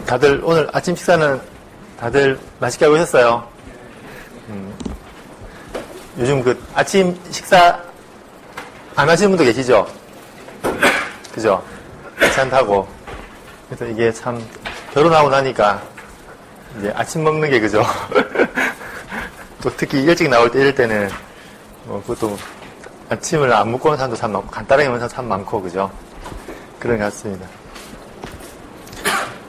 다들 오늘 아침 식사는 다들 맛있게 하고 있었어요. 요즘 그 아침 식사 안 하시는 분도 계시죠? 그죠? 괜찮다고. 그래서 이게 참 결혼하고 나니까 이제 아침 먹는 게 그죠? 또 특히 일찍 나올 때 이럴 때는 그것도 아침을 안 먹고 오는 사람도 참 많고 간단하게 먹는 사람 참 많고 그죠? 그런 것 같습니다.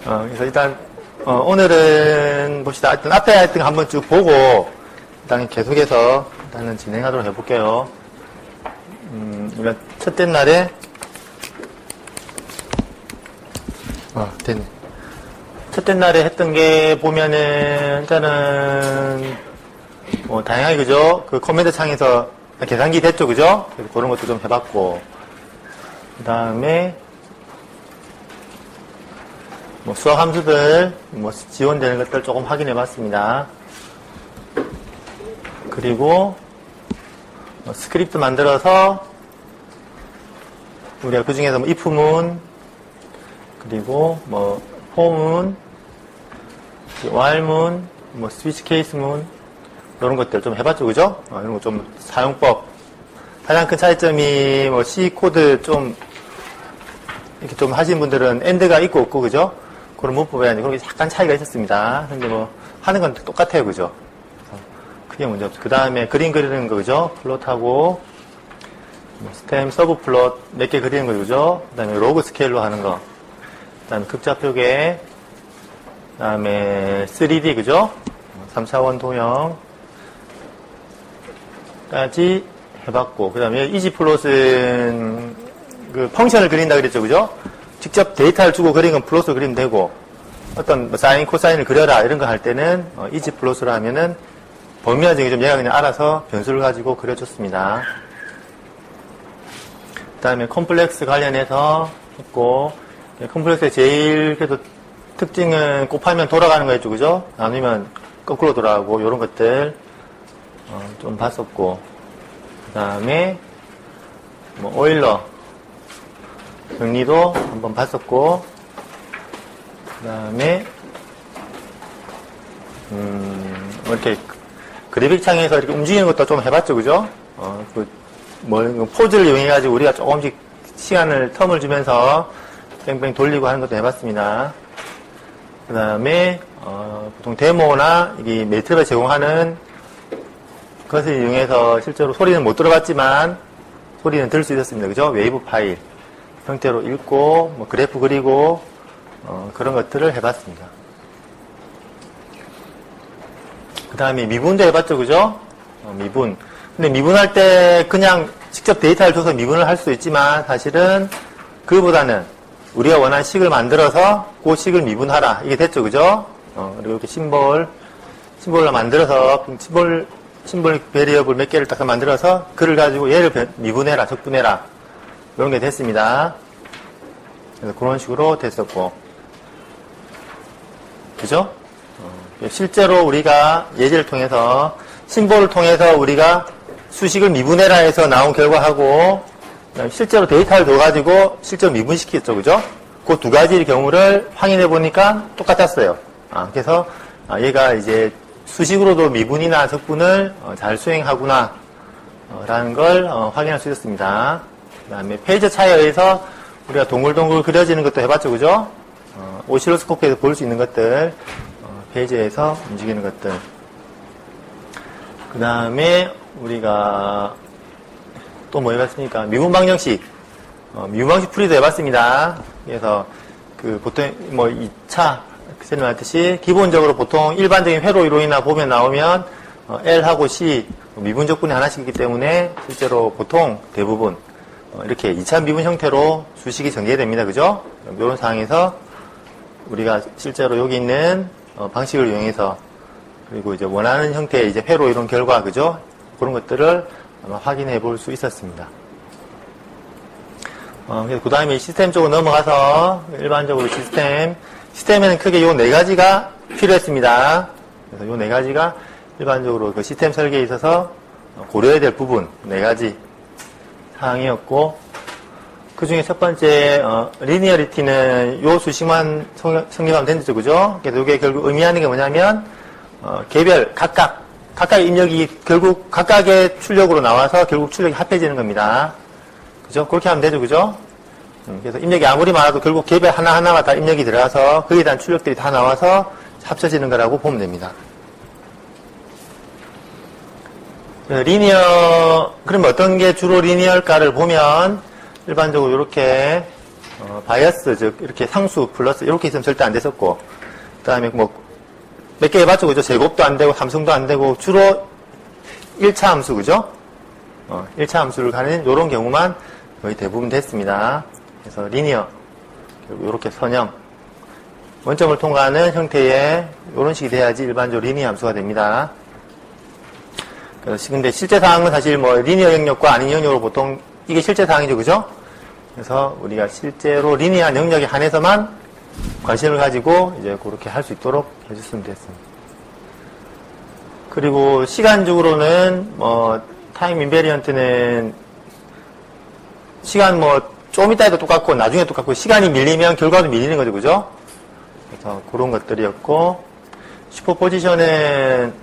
그래서 일단 오늘은 봅시다. 일단 앞에 했던 거 한번 쭉 보고 일단 계속해서 일단은 진행하도록 해볼게요. 우리가 첫째 날에 됐네. 첫째 날에 했던 게 보면은 일단은 다양하게 그죠? 그 커맨드 창에서 계산기 됐죠, 그죠? 그래서 그런 것도 좀 해봤고 그 다음에 수학 함수들 지원되는 것들 조금 확인해 봤습니다. 그리고 스크립트 만들어서 우리가 그 중에서 if문 그리고 for문 while문 스위치 케이스문 이런 것들 좀 해봤죠, 그죠? 이런 거 좀 사용법 가장 큰 차이점이 C 코드 좀 이렇게 좀 하신 분들은 end가 있고 없고 그죠? 그런 문법에 그런 게 약간 차이가 있었습니다. 근데 하는 건 똑같아요, 그죠? 크게 문제 없죠. 그 다음에 그림 그리는 거, 그죠? 플롯하고, 스템, 서브 플롯 몇 개 그리는 거, 그죠? 그 다음에 로그 스케일로 하는 거. 그 다음에 극좌표계. 그 다음에 3D, 그죠? 3차원 도형. 까지 해봤고. 그 다음에 이지 플롯은 그 펑션을 그린다 그랬죠, 그죠? 직접 데이터를 주고 그린 건 플롯으로 그리면 되고, 어떤 사인, 코사인을 그려라 이런 거 할 때는 이지 플롯으로 하면은 범위와 정의 좀 얘가 그냥 알아서 변수를 가지고 그려줬습니다. 그 다음에 컴플렉스 관련해서 했고, 컴플렉스의 제일 그래도 특징은 곱하면 돌아가는 거였죠, 그죠? 나누면 거꾸로 돌아가고 이런 것들 좀 봤었고, 그 다음에 오일러 정리도 한번 봤었고, 그 다음에 이렇게 그래픽 창에서 이렇게 움직이는 것도 좀 해봤죠, 그죠? 포즈를 이용해가지고 우리가 조금씩 시간을 텀을 주면서 뺑뺑 돌리고 하는 것도 해봤습니다. 그 다음에 보통 데모나 이게 매트가 제공하는 것을 이용해서 실제로 소리는 못 들어봤지만 소리는 들을 수 있었습니다, 그죠? 웨이브 파일 형태로 읽고 그래프 그리고 그런 것들을 해봤습니다. 그 다음에 미분도 해봤죠, 그죠? 미분. 근데 미분할 때 그냥 직접 데이터를 줘서 미분을 할 수도 있지만 사실은 그보다는 우리가 원하는 식을 만들어서 그 식을 미분하라. 이게 됐죠, 그죠? 그리고 이렇게 심볼로 만들어서 심볼 베리어블 몇 개를 딱 만들어서 그를 가지고 얘를 미분해라, 적분해라. 이런 게 됐습니다. 그래서 그런 식으로 됐었고. 그죠? 실제로 우리가 예제를 통해서 심볼을 통해서 우리가 수식을 미분해라 해서 나온 결과하고 실제로 데이터를 둬가지고 실제로 미분시켰죠, 그죠? 그 두 가지 경우를 확인해 보니까 똑같았어요. 그래서 얘가 이제 수식으로도 미분이나 적분을 잘 수행하구나 라는 걸 확인할 수 있었습니다. 그 다음에 페이지 차이에 의해서 우리가 동글동글 그려지는 것도 해봤죠, 그죠? 오실로스코프에서 볼 수 있는 것들 페이지에서 움직이는 것들. 그 다음에 우리가 또 뭐 해봤습니까? 미분 방정식. 미분 방식 풀이도 해봤습니다. 그래서 보통 2차 설명했듯이 기본적으로 보통 일반적인 회로 이론이나 보면 나오면 L하고 C 미분 적분이 하나씩 있기 때문에 실제로 보통 대부분 이렇게 2차 미분 형태로 수식이 전개됩니다. 그죠? 이런 상황에서 우리가 실제로 여기 있는 방식을 이용해서 그리고 이제 원하는 형태의 이제 회로 이론 결과, 그죠? 그런 것들을 아마 확인해 볼 수 있었습니다. 그래서 그 다음에 시스템 쪽으로 넘어가서 일반적으로 시스템에는 크게 요 네 가지가 필요했습니다. 그래서 요 네 가지가 일반적으로 그 시스템 설계에 있어서 고려해야 될 부분 네 가지 사항이었고, 그 중에 첫 번째, 리니어리티는 요 수식만 성립하면 된다죠, 그죠? 그래서 이게 결국 의미하는 게 뭐냐면, 개별, 각각의 입력이 결국 각각의 출력으로 나와서 결국 출력이 합해지는 겁니다. 그죠? 그렇게 하면 되죠, 그죠? 그래서 입력이 아무리 많아도 결국 개별 하나하나가 다 입력이 들어가서 거기에 대한 출력들이 다 나와서 합쳐지는 거라고 보면 됩니다. 리니어, 그러면 어떤 게 주로 리니어일까를 보면 일반적으로 이렇게 바이어스, 즉 이렇게 상수, 플러스 이렇게 있으면 절대 안 됐었고, 그 다음에 뭐 몇 개 해봤죠, 그죠? 제곱도 안 되고 함수도 안 되고 주로 1차 함수, 그죠? 1차 함수를 가는 이런 경우만 거의 대부분 됐습니다. 그래서 리니어, 이렇게 선형, 원점을 통과하는 형태의 이런 식이 돼야지 일반적으로 리니어 함수가 됩니다. 그래서 근데 실제 사항은 사실 뭐 리니어 영역과 아닌 영역으로 보통 이게 실제 사항이죠, 그죠? 그래서 우리가 실제로 리니어한 영역에 한해서만 관심을 가지고 이제 그렇게 할 수 있도록 해줬으면 됐습니다. 그리고 시간적으로는 뭐 타임 인베리언트는 시간 뭐 좀 이따 해도 똑같고 나중에 똑같고 시간이 밀리면 결과도 밀리는 거죠, 그죠? 그래서 그런 것들이었고 슈퍼포지션은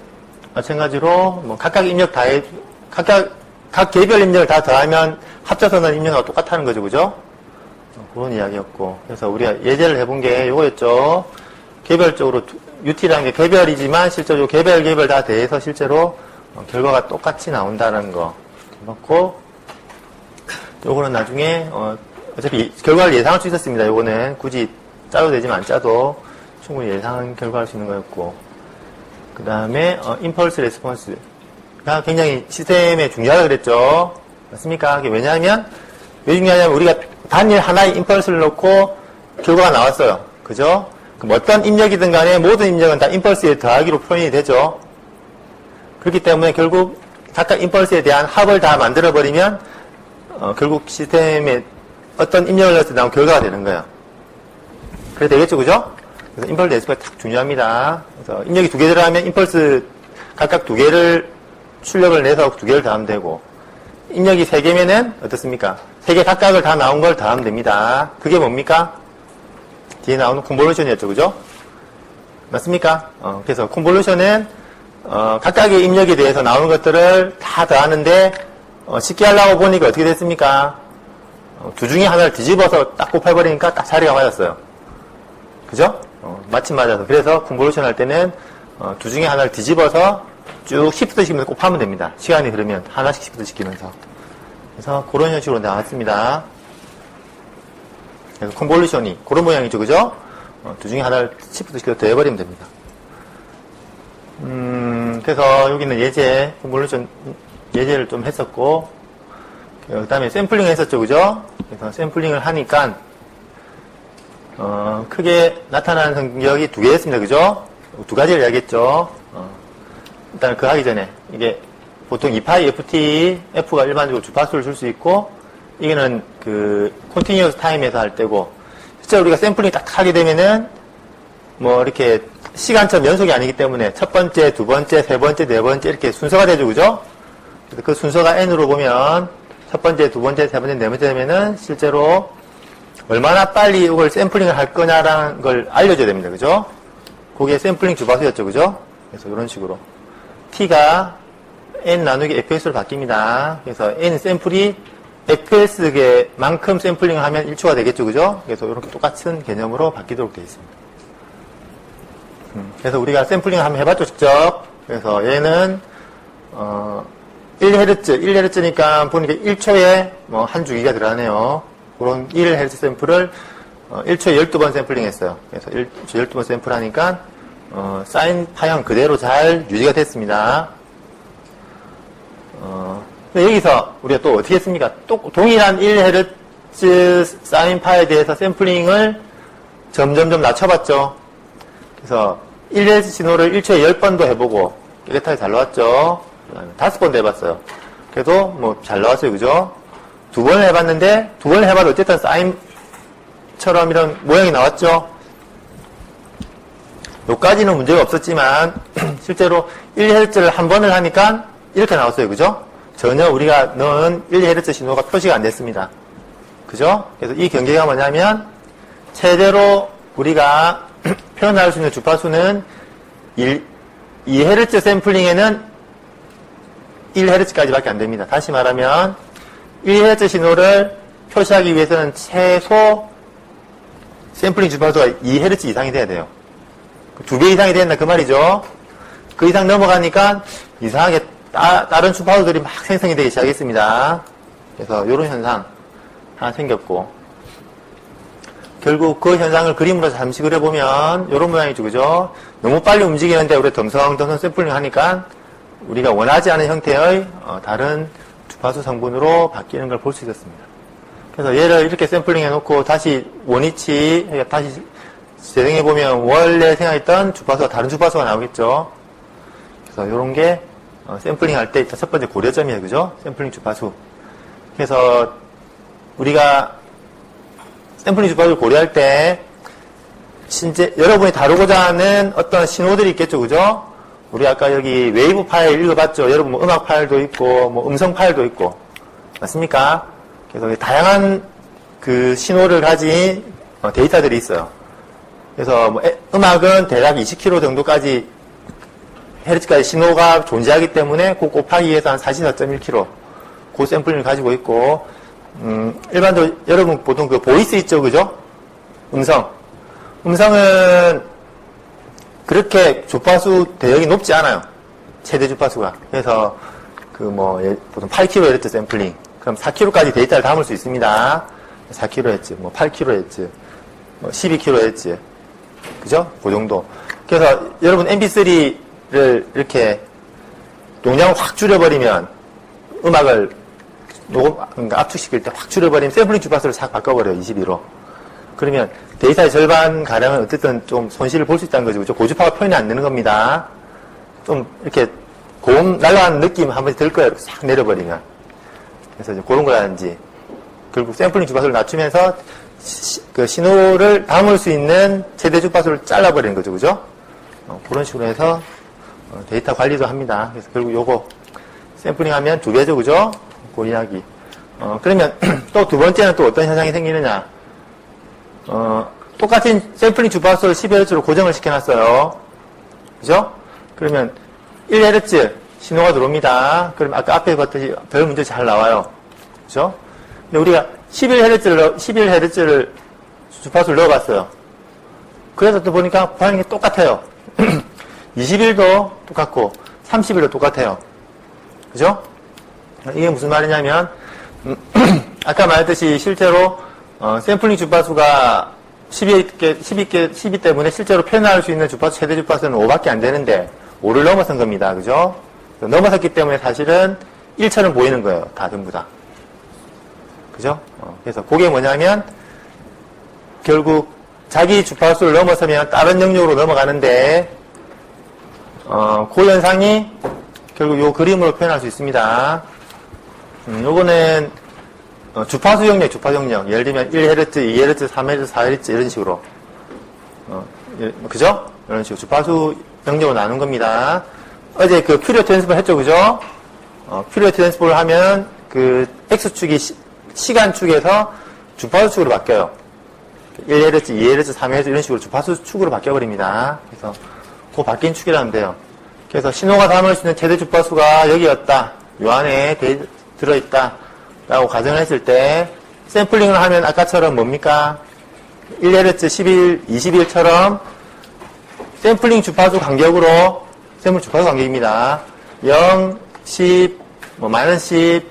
마찬가지로 뭐 각각 입력 각 개별 입력을 다 더하면 합쳐서는 입력하고 똑같다는 거죠, 그죠? 그런 이야기였고 그래서 우리가 예제를 해본 게 요거였죠. 개별적으로 UT라는 게 개별이지만 실제로 개별 다 대해서 실제로 결과가 똑같이 나온다는 거 맞고 요거는 나중에 어차피 결과를 예상할 수 있었습니다. 요거는 굳이 짜도 되지만 안 짜도 충분히 예상 결과할 수 있는 거였고 그 다음에 임펄스 레스폰스가 굉장히 시스템에 중요하다고 그랬죠. 맞습니까? 왜냐하면 왜 중요하냐면 우리가 단일 하나의 임펄스를 넣고 결과가 나왔어요. 그죠? 그럼 어떤 입력이든 간에 모든 입력은 다 임펄스에 더하기로 표현이 되죠. 그렇기 때문에 결국 각각 임펄스에 대한 합을 다 만들어버리면 결국 시스템에 어떤 입력을 넣을 때 나온 결과가 되는 거예요. 그래 되겠죠, 그죠? 그래서 임펄스 레스폰스가 딱 중요합니다. 그래서 입력이 2개 들어가면 임펄스 각각 2개를 출력을 내서 2개를 더하면 되고 입력이 3개면은 어떻습니까? 3개 각각을 다 나온 걸 더하면 됩니다. 그게 뭡니까? 뒤에 나오는 콘볼루션이었죠, 그죠? 맞습니까? 그래서 콘볼루션은 각각의 입력에 대해서 나오는 것들을 다 더하는데 쉽게 하려고 보니까 어떻게 됐습니까? 두 중에 하나를 뒤집어서 딱 곱해버리니까 딱 자리가 맞았어요. 그죠? 마침 맞아서. 그래서 콘볼루션 할 때는 두 중에 하나를 뒤집어서 쭉 시프트 시키면서 곱하면 됩니다. 시간이 흐르면 하나씩 시프트 시키면서. 그래서 그런 형식으로 나왔습니다. 그래서 콘볼루션이 그런 모양이죠, 그죠? 두 중에 하나를 시프트 시켜서 더해버리면 됩니다. 그래서 여기는 예제, 콘볼루션 예제를 좀 했었고, 그 다음에 샘플링을 했었죠, 그죠? 그래서 샘플링을 하니까, 크게 나타나는 성격이 2개였습니다, 그죠? 2가지를 이야기했죠. 일단 그 하기 전에, 이게 보통 2파이 FT, F가 일반적으로 주파수를 줄 수 있고, 이거는 그, 컨티뉴어스 타임에서 할 때고, 실제 우리가 샘플링 딱 하게 되면은, 뭐, 이렇게 시간처럼 연속이 아니기 때문에, 첫 번째, 두 번째, 세 번째, 네 번째, 이렇게 순서가 되죠, 그죠? 그래서 그 순서가 N으로 보면, 첫 번째, 두 번째, 세 번째, 네 번째 되면은, 실제로, 얼마나 빨리 이걸 샘플링을 할 거냐라는 걸 알려줘야 됩니다, 그죠? 그게 샘플링 주파수였죠, 그죠? 그래서 이런 식으로. T가 N 나누기 fx로 바뀝니다. 그래서 N 샘플이 fs만큼 샘플링을 하면 1초가 되겠죠, 그죠? 그래서 이렇게 똑같은 개념으로 바뀌도록 되어 있습니다. 그래서 우리가 샘플링을 한번 해봤죠, 직접. 그래서 얘는 1Hz니까 보니까 1초에 뭐 한 주기가 들어가네요. 그런 1Hz 샘플을 1초에 12번 샘플링 했어요. 그래서 1초에 12번 샘플 하니까 사인 파형 그대로 잘 유지가 됐습니다. 근데 여기서 우리가 또 어떻게 했습니까? 또 동일한 1Hz 사인 파에 대해서 샘플링을 점점점 낮춰봤죠. 그래서 1Hz 신호를 1초에 10번도 해보고 깨끗하게 잘 나왔죠. 그 다음에 5번도 해봤어요. 그래도 뭐 잘 나왔어요, 그죠? 2번을 해봤는데 2번을 해봐도 어쨌든 사인처럼 이런 모양이 나왔죠. 여기까지는 문제가 없었지만 실제로 1Hz를 한 번을 하니까 이렇게 나왔어요, 그죠? 전혀 우리가 넣은 1Hz 신호가 표시가 안 됐습니다. 그죠? 그래서 이 경계가 뭐냐면, 최대로 우리가 표현할 수 있는 주파수는 2Hz 샘플링에는 1Hz까지밖에 안 됩니다. 다시 말하면 1Hz 신호를 표시하기 위해서는 최소 샘플링 주파수가 2Hz 이상이 돼야 돼요. 2배 이상이 된다 그 말이죠. 그 이상 넘어가니까 이상하게 다른 주파수들이 막 생성이 되기 시작했습니다. 그래서 이런 현상 하나 생겼고, 결국 그 현상을 그림으로 잠시 그려보면 이런 모양이죠. 그죠? 너무 빨리 움직이는데 우리 덤성덤성 샘플링 하니까 우리가 원하지 않은 형태의 다른 주파수 성분으로 바뀌는 걸 볼 수 있었습니다. 그래서 얘를 이렇게 샘플링 해놓고 다시 원위치 다시 재생해보면 원래 생각했던 주파수가 다른 주파수가 나오겠죠. 그래서 이런 게 샘플링 할 때 첫 번째 고려점이에요. 그죠? 샘플링 주파수. 그래서 우리가 샘플링 주파수를 고려할 때 실제 여러분이 다루고자 하는 어떤 신호들이 있겠죠. 그죠? 우리 아까 여기 웨이브 파일 읽어봤죠. 여러분 뭐 음악 파일도 있고 뭐 음성 파일도 있고 맞습니까? 그래서 다양한 그 신호를 가진 데이터들이 있어요. 그래서 뭐 음악은 대략 20km 정도까지 헤르츠까지 신호가 존재하기 때문에 그 곱하기 해서 한 44.1km 그 샘플링을 가지고 있고, 일반적으로 여러분 보통 그 보이스 있죠, 그죠? 음성은 그렇게 주파수 대역이 높지 않아요. 최대 주파수가. 그래서 보통 8kHz 샘플링. 그럼 4kHz까지 데이터를 담을 수 있습니다. 4kHz, 8kHz, 12kHz. 그죠? 그 정도. 그래서 여러분 MP3를 이렇게 용량을 확 줄여버리면 음악을 그러니까 압축시킬 때 확 줄여버리면 샘플링 주파수를 싹 바꿔버려요. 22로. 그러면 데이터의 절반가량은 어쨌든 좀 손실을 볼 수 있다는 거죠. 그죠? 고주파가 표현이 안 되는 겁니다. 좀 이렇게 고음 날아가는 느낌 한 번씩 들 거예요. 싹 내려버리면. 그래서 이제 그런 거라든지. 결국 샘플링 주파수를 낮추면서 그 신호를 담을 수 있는 최대 주파수를 잘라버리는 거죠. 그죠? 그런 식으로 해서 데이터 관리도 합니다. 그래서 결국 요거 샘플링 하면 2배죠. 그죠? 그 이야기. 그러면 또 두 번째는 또 어떤 현상이 생기느냐. 똑같은 샘플링 주파수를 12Hz로 고정을 시켜놨어요. 그죠? 그러면 1Hz 신호가 들어옵니다. 그럼 아까 앞에 봤듯이 별 문제 잘 나와요. 그죠? 근데 우리가 11Hz를 주파수를 넣어봤어요. 그래서 또 보니까 반응이 똑같아요. 20일도 똑같고 30일도 똑같아요. 그죠? 이게 무슨 말이냐면 아까 말했듯이 실제로 샘플링 주파수가 12 때문에 실제로 표현할 수 있는 주파수 최대 주파수는 5밖에 안 되는데 5를 넘어선 겁니다. 그죠? 넘어섰기 때문에 사실은 1처럼 보이는 거예요. 다 전부 다. 그죠? 그래서 그게 뭐냐면 결국 자기 주파수를 넘어서면 다른 영역으로 넘어가는데 그 현상이 결국 요 그림으로 표현할 수 있습니다. 요거는 주파수 영역, 주파수 영역. 예를 들면 1Hz, 2Hz, 3Hz, 4Hz 이런 식으로. 그죠? 이런 식으로 주파수 영역으로 나눈 겁니다. 어제 그 퓨리어 트랜스포를 했죠, 그죠? 퓨리어 트랜스포를 하면 그 X축이 시간축에서 주파수 축으로 바뀌어요. 1Hz, 2Hz, 3Hz 이런 식으로 주파수 축으로 바뀌어버립니다. 그래서 그 바뀐 축이라면 돼요. 그래서 신호가 담을 수 있는 최대 주파수가 여기였다. 요 안에 들어있다. 라고 가정을 했을 때 샘플링을 하면 아까처럼 뭡니까? 1Hz 11, 21처럼 샘플링 주파수 간격으로 샘플 주파수 간격입니다. 0, 10, 마이너스 10,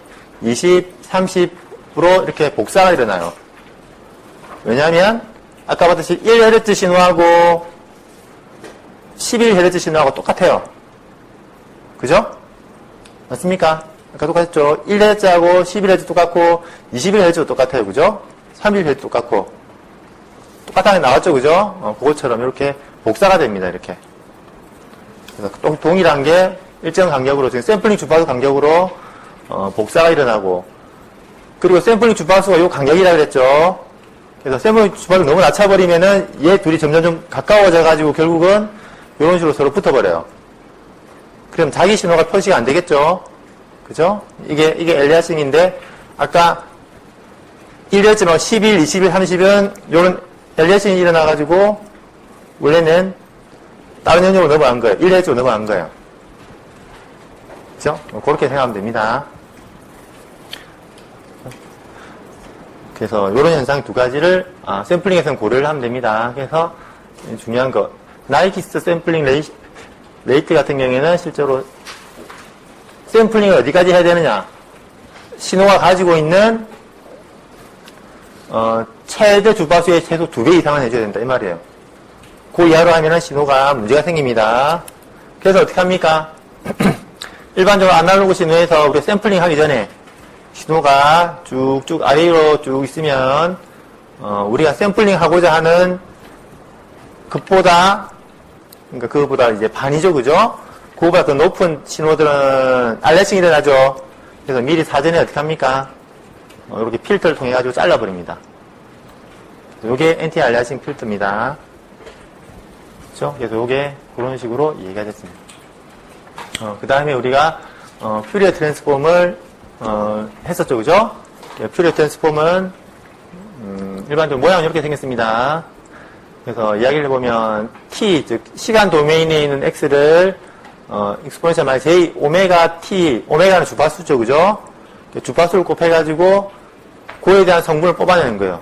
20, 30으로 이렇게 복사가 일어나요. 왜냐하면 아까 봤듯이 1Hz 신호하고 11Hz 신호하고 똑같아요. 그죠? 맞습니까? 아까 똑같았죠? 1Hz하고 11Hz 똑같고 21Hz도 똑같아요. 그죠? 31Hz 똑같고 똑같다는 게 나왔죠. 그죠? 그것처럼 이렇게 복사가 됩니다. 이렇게. 그래서 동일한 게 일정 간격으로 지금 샘플링 주파수 간격으로 복사가 일어나고 그리고 샘플링 주파수가 요 간격이라 그랬죠. 그래서 샘플링 주파수를 너무 낮춰버리면은 얘 둘이 점점 좀 가까워져 가지고 결국은 이런 식으로 서로 붙어버려요. 그럼 자기 신호가 표시가 안 되겠죠. 그죠? 이게 엘리아싱인데 아까 1Hz만 11, 21, 30은 요런 엘리어싱이 일어나가지고 원래는 다른 영역으로 넘어간 거예요. 1Hz로 넘어간 거예요. 그죠? 그렇게 생각하면 됩니다. 그래서 이런 현상 두 가지를 샘플링에서는 고려를 하면 됩니다. 그래서 중요한 거 나이키스 샘플링 레이트 같은 경우에는 실제로 샘플링을 어디까지 해야 되느냐, 신호가 가지고 있는 최대 주파수의 최소 2배 이상은 해줘야 된다 이 말이에요. 그 이하로 하면은 신호가 문제가 생깁니다. 그래서 어떻게 합니까? 일반적으로 아날로그 신호에서 우리가 샘플링 하기 전에 신호가 쭉쭉 아래로 쭉 있으면 우리가 샘플링 하고자 하는 그보다 이제 반이죠, 그죠? 그거보다 더 높은 신호들은 알레싱이 일어나죠. 그래서 미리 사전에 어떻게 합니까? 이렇게 필터를 통해 가지고 잘라버립니다. 요게 엔티 알리아싱 필터입니다. 그렇죠? 그래서 요게 그런 식으로 이해가 됐습니다. 그 다음에 우리가 퓨리어 트랜스폼을 했었죠, 그죠? 퓨리어 트랜스폼은 일반적으로 모양은 이렇게 생겼습니다. 그래서 이야기를 해보면 t, 즉 시간 도메인에 있는 x를 익스포넨셜 마이너스 j 오메가 t, 오메가는 주파수죠, 그죠? 주파수를 곱해가지고 그에 대한 성분을 뽑아내는 거예요.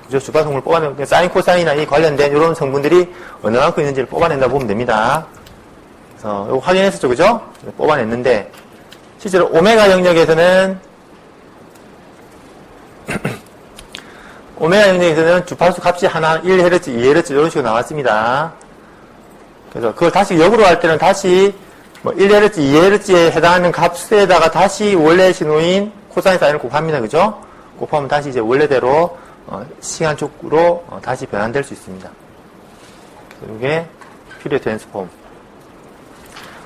그죠? 주파수 성분을 뽑아내는 거예요. 사인, 코사인이나 이 관련된 이런 성분들이 어느 만큼 있는지를 뽑아낸다 보면 됩니다. 그래서 이거 확인했었죠, 그죠? 뽑아냈는데 실제로 오메가 영역에서는 오메가 영역에서는 주파수 값이 하나 1Hz, 2Hz 이런 식으로 나왔습니다. 그래서 그걸 다시 역으로 할 때는 다시 1Hz, 2Hz에 해당하는 값에다가 다시 원래 신호인 코사인 사인을 곱합니다. 그죠? 곱하면 다시 이제 원래대로 시간축으로 다시 변환될 수 있습니다. 이게 퓨리어 트랜스폼.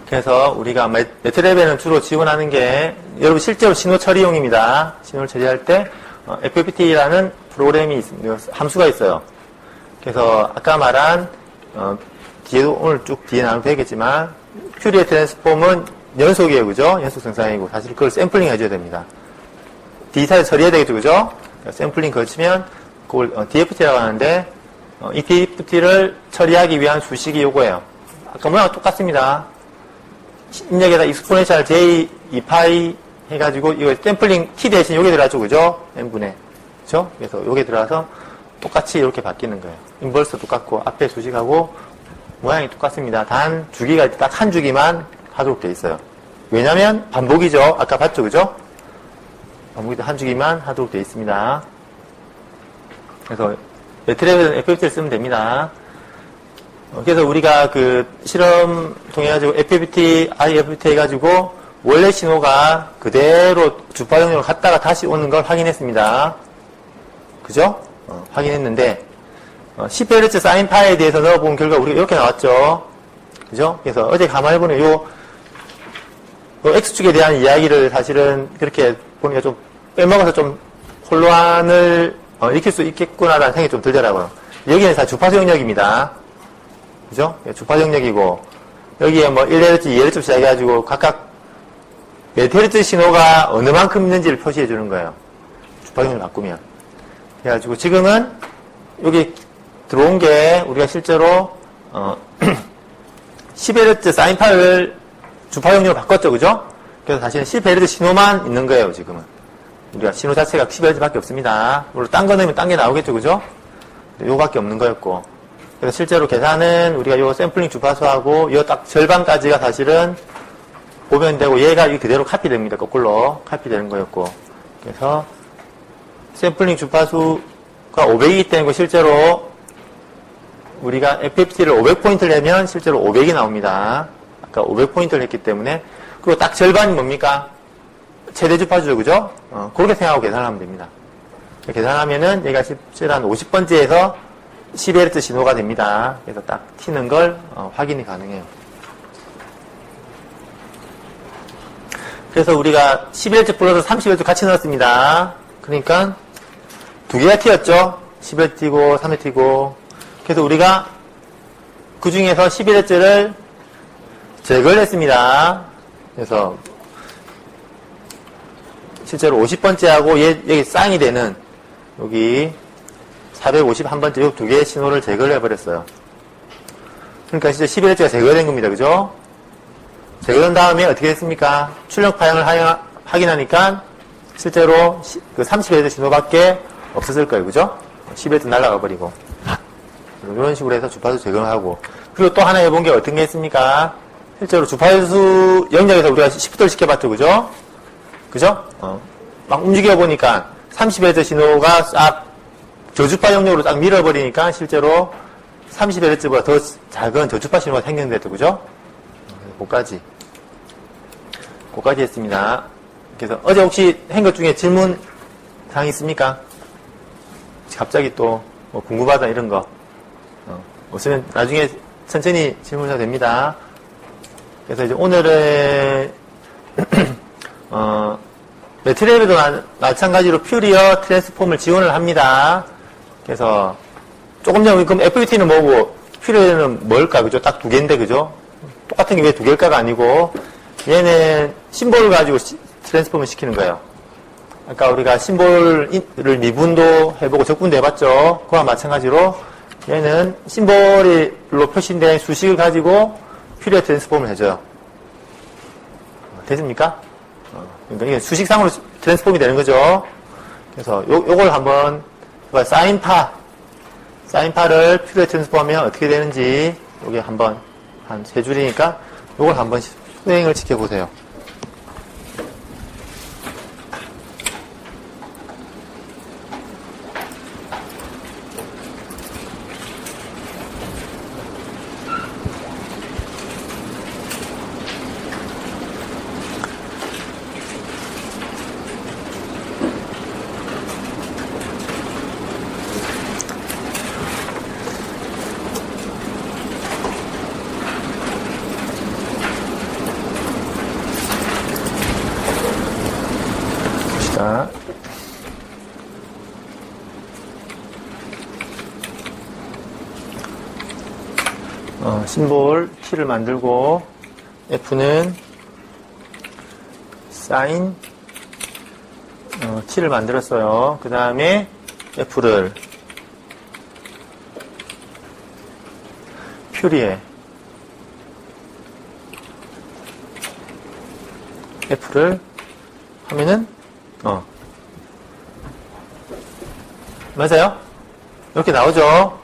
그래서 우리가 매트랩에는 주로 지원하는 게 여러분 실제로 신호 처리용입니다. 신호를 처리할 때 FFT라는 프로그램이 있습니다. 함수가 있어요. 그래서 아까 말한 뒤에도 오늘 쭉 뒤에 나누면 되겠지만 퓨리어 트랜스폼은 연속이에요, 그죠? 연속 생산이고 사실 그걸 샘플링 해줘야 됩니다. 디지털에 처리해야 되겠죠, 그죠? 샘플링 거치면 그걸 DFT라고 하는데 이 DFT를 처리하기 위한 수식이 요거예요. 아까 모양은 똑같습니다. 입력에다 익스포넨셜 j 2파이 해가지고 이거 샘플링 t 대신 요게 들어가죠, 그죠? n분의, 그죠? 그래서 요게 들어가서 똑같이 이렇게 바뀌는 거예요. 인버스 똑같고 앞에 수식하고 모양이 똑같습니다. 단 주기가 딱 한 주기만 하도록 되어 있어요. 왜냐면 반복이죠. 아까 봤죠, 그죠? 반복이 한 주기만 하도록 되어 있습니다. 그래서 매트랩에서는 FFT를 쓰면 됩니다. 그래서 우리가 그 실험 통해 가지고 FFT, IFT 해가지고 원래 신호가 그대로 주파 영역으로 갔다가 다시 오는 걸 확인했습니다. 그죠? 확인했는데 10Hz 사인파에 대해서 넣어본 결과 우리가 이렇게 나왔죠. 그죠? 그래서 어제 가만히 요 X축에 대한 이야기를 사실은 그렇게 보니까 좀 빼먹어서 좀 혼란을 일으킬 수 있겠구나라는 생각이 좀 들더라고요. 여기는 다 주파수 영역입니다. 그죠? 주파수 영역이고 여기에 뭐 1Hz, 2Hz 시작해가지고 각각 몇 Hz 신호가 어느 만큼 있는지를 표시해 주는 거예요. 주파수 영역을 바꾸면. 그래가지고 지금은 여기 들어온 게 우리가 실제로 10Hz 사인파를 주파 영역으로 바꿨죠, 그죠? 그래서 사실은 10Hz 신호만 있는 거예요, 지금은. 우리가 신호 자체가 10Hz 밖에 없습니다. 물론 딴 거 넣으면 딴 게 나오겠죠, 그죠? 요거밖에 없는 거였고. 그래서 실제로 계산은 우리가 요 샘플링 주파수하고 요 딱 절반까지가 사실은 보면 되고 얘가 그대로 카피됩니다. 거꾸로 카피되는 거였고. 그래서 샘플링 주파수가 500이기 때문에 실제로 우리가 FFT를 500포인트를 내면 실제로 500이 나옵니다. 아까 500포인트를 했기 때문에. 그리고 딱 절반이 뭡니까? 최대 주파수죠, 그죠? 그렇게 생각하고 계산하면 됩니다. 계산하면은 얘가 실제로 한 50번째에서 10Hz 신호가 됩니다. 그래서 딱 튀는 걸 확인이 가능해요. 그래서 우리가 11Hz 플러스 30Hz 같이 넣었습니다. 그러니까 두 개가 튀었죠? 11Hz 튀고 3Hz 튀고. 그래서 우리가 그 중에서 실제로 50번째하고 여기 쌍이 되는 여기 451번째 요 두 개의 신호를 제거를 해버렸어요. 그러니까 진짜 11Hz가 제거된 겁니다. 그죠? 제거된 다음에 어떻게 됐습니까? 출력 파형을 확인하니까 실제로 그 30Hz 신호밖에 없었을 거예요. 그죠? 10Hz 날아가 버리고. 이런 식으로 해서 주파수 제거를 하고. 그리고 또 하나 해본 게 어떤 게 있습니까? 실제로 주파수 영역에서 우리가 시프트를 시켜봤죠. 그죠? 그죠? 막 움직여보니까 30Hz 신호가 싹 저주파 영역으로 딱 밀어버리니까 실제로 30Hz보다 더 작은 저주파 신호가 생겼는데도, 그죠? 그까지 했습니다. 그래서 어제 혹시 한 것 중에 질문 사항 있습니까? 갑자기 또 뭐 궁금하다 이런 거 없으면 나중에 천천히 질문해도 됩니다. 그래서 이제 오늘은 매트랩에도 마찬가지로 퓨리어 트랜스폼을 지원을 합니다. 그래서 조금 전에 그럼 FPT는 뭐고 퓨리어는 뭘까? 그죠? 딱 두 개인데, 그죠? 똑같은 게 왜 두 개일까가 아니고 얘는 심볼을 가지고 트랜스폼을 시키는 거예요. 아까 우리가 심볼을 미분도 해보고 적분도 해봤죠. 그와 마찬가지로 얘는 심볼로 표시된 수식을 가지고 퓨리어 트랜스폼을 해줘요. 됐습니까? 그러니까 이게 수식상으로 트랜스폼이 되는 거죠. 그래서 요걸 한번 사인파를 퓨리어 트랜스폼하면 어떻게 되는지 여기 한번 한 세 줄이니까 요걸 한번 수행을 지켜보세요. 봅시다. 심볼 T를 만들고 F는 사인 T를 만들었어요. 그 다음에 F를 퓨리에 F를 하면은 맞아요? 이렇게 나오죠?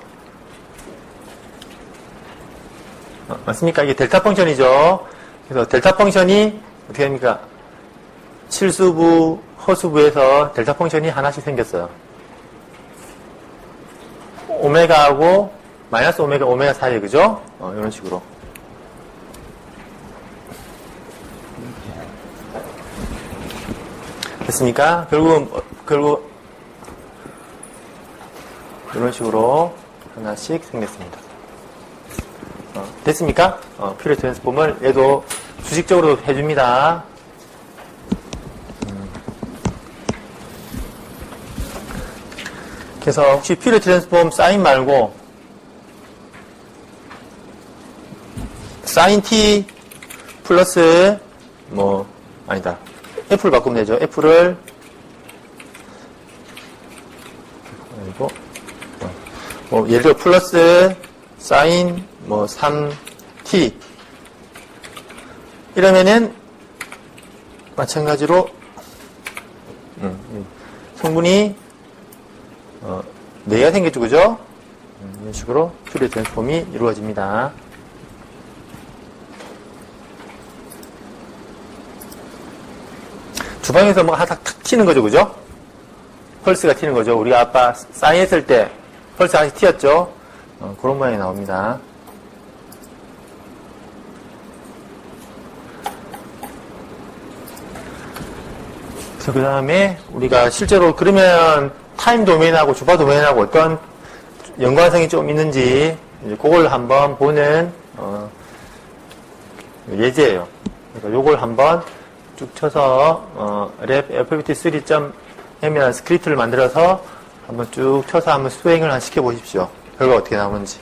맞습니까? 이게 델타 펑션이죠. 그래서 델타 펑션이 어떻게 됩니까? 칠수부, 허수부에서 델타 펑션이 하나씩 생겼어요. 오메가하고 마이너스 오메가 사이에, 그죠? 이런 식으로. 됐습니까? 결국 이런 식으로 하나씩 생겼습니다. 됐습니까? 퓨리어 트랜스폼을 얘도 수식적으로 해줍니다. 그래서 혹시 퓨리어 트랜스폼 사인 말고 사인 t 플러스 아니다. F를 바꾸면 되죠. F를 예를 들어 플러스 사인 3t 이러면은 마찬가지로 성분이 4개가 생겼죠. 그죠? 이런 식으로 퓨리어 트랜스폼이 이루어집니다. 주방에서 뭐 하나 탁 튀는 거죠. 그죠? 펄스가 튀는 거죠. 우리가 아까 사인 했을 때 펄스 하나씩 튀었죠. 그런 모양이 나옵니다. 그 다음에 우리가 실제로 그러면 타임 도메인하고 주파 도메인하고 어떤 연관성이 좀 있는지 이제 그걸 한번 보는 예제예요. 그러니까 요걸 한번 쭉 쳐서 랩 fpt3.m이라는 스크립트를 만들어서 한번 쭉 쳐서 한번 수행을 시켜 보십시오. 결과 어떻게 나오는지.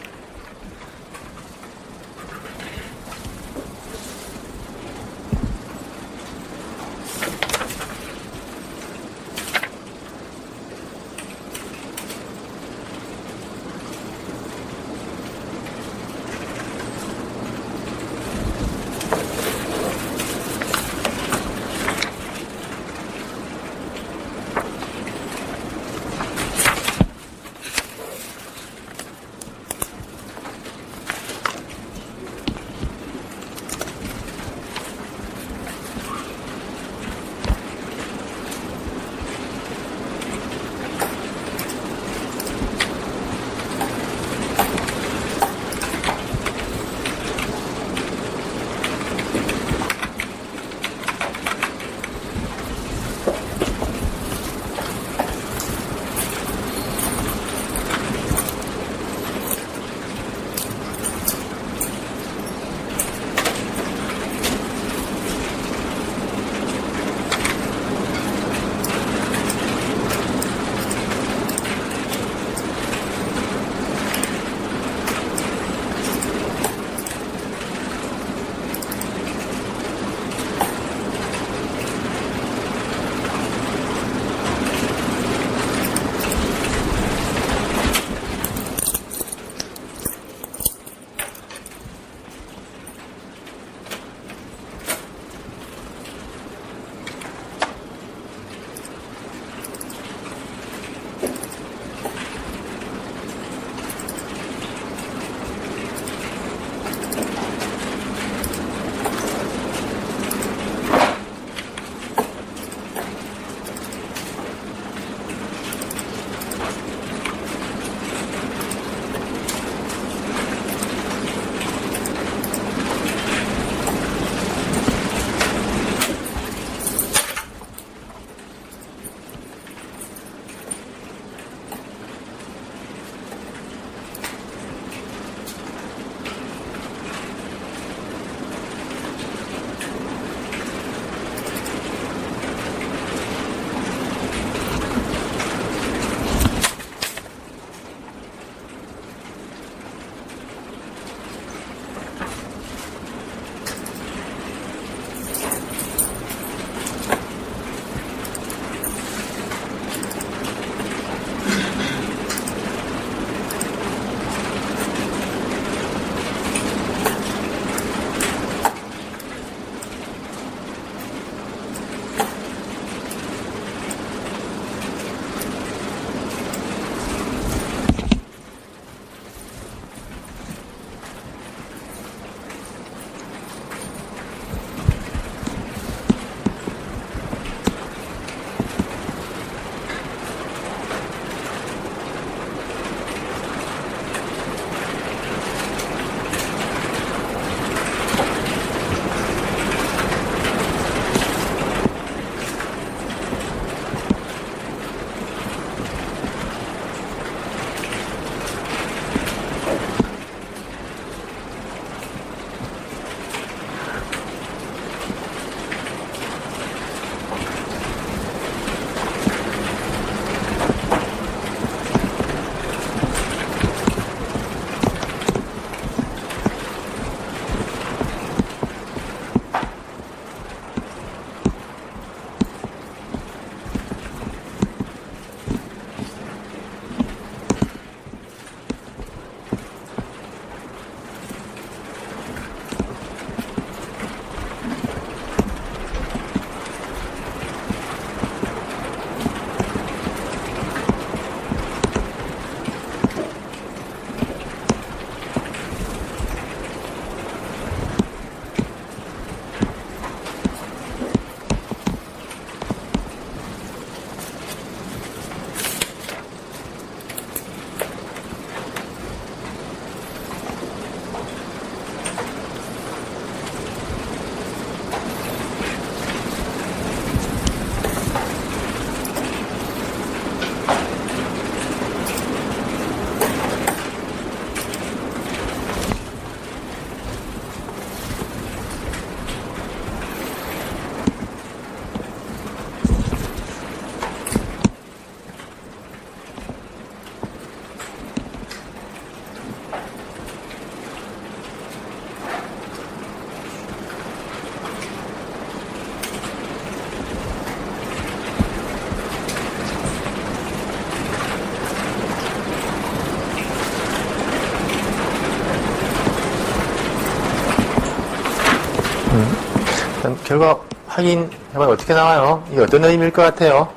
결과 확인해봐요. 어떻게 나와요? 이게 어떤 의미일 것 같아요?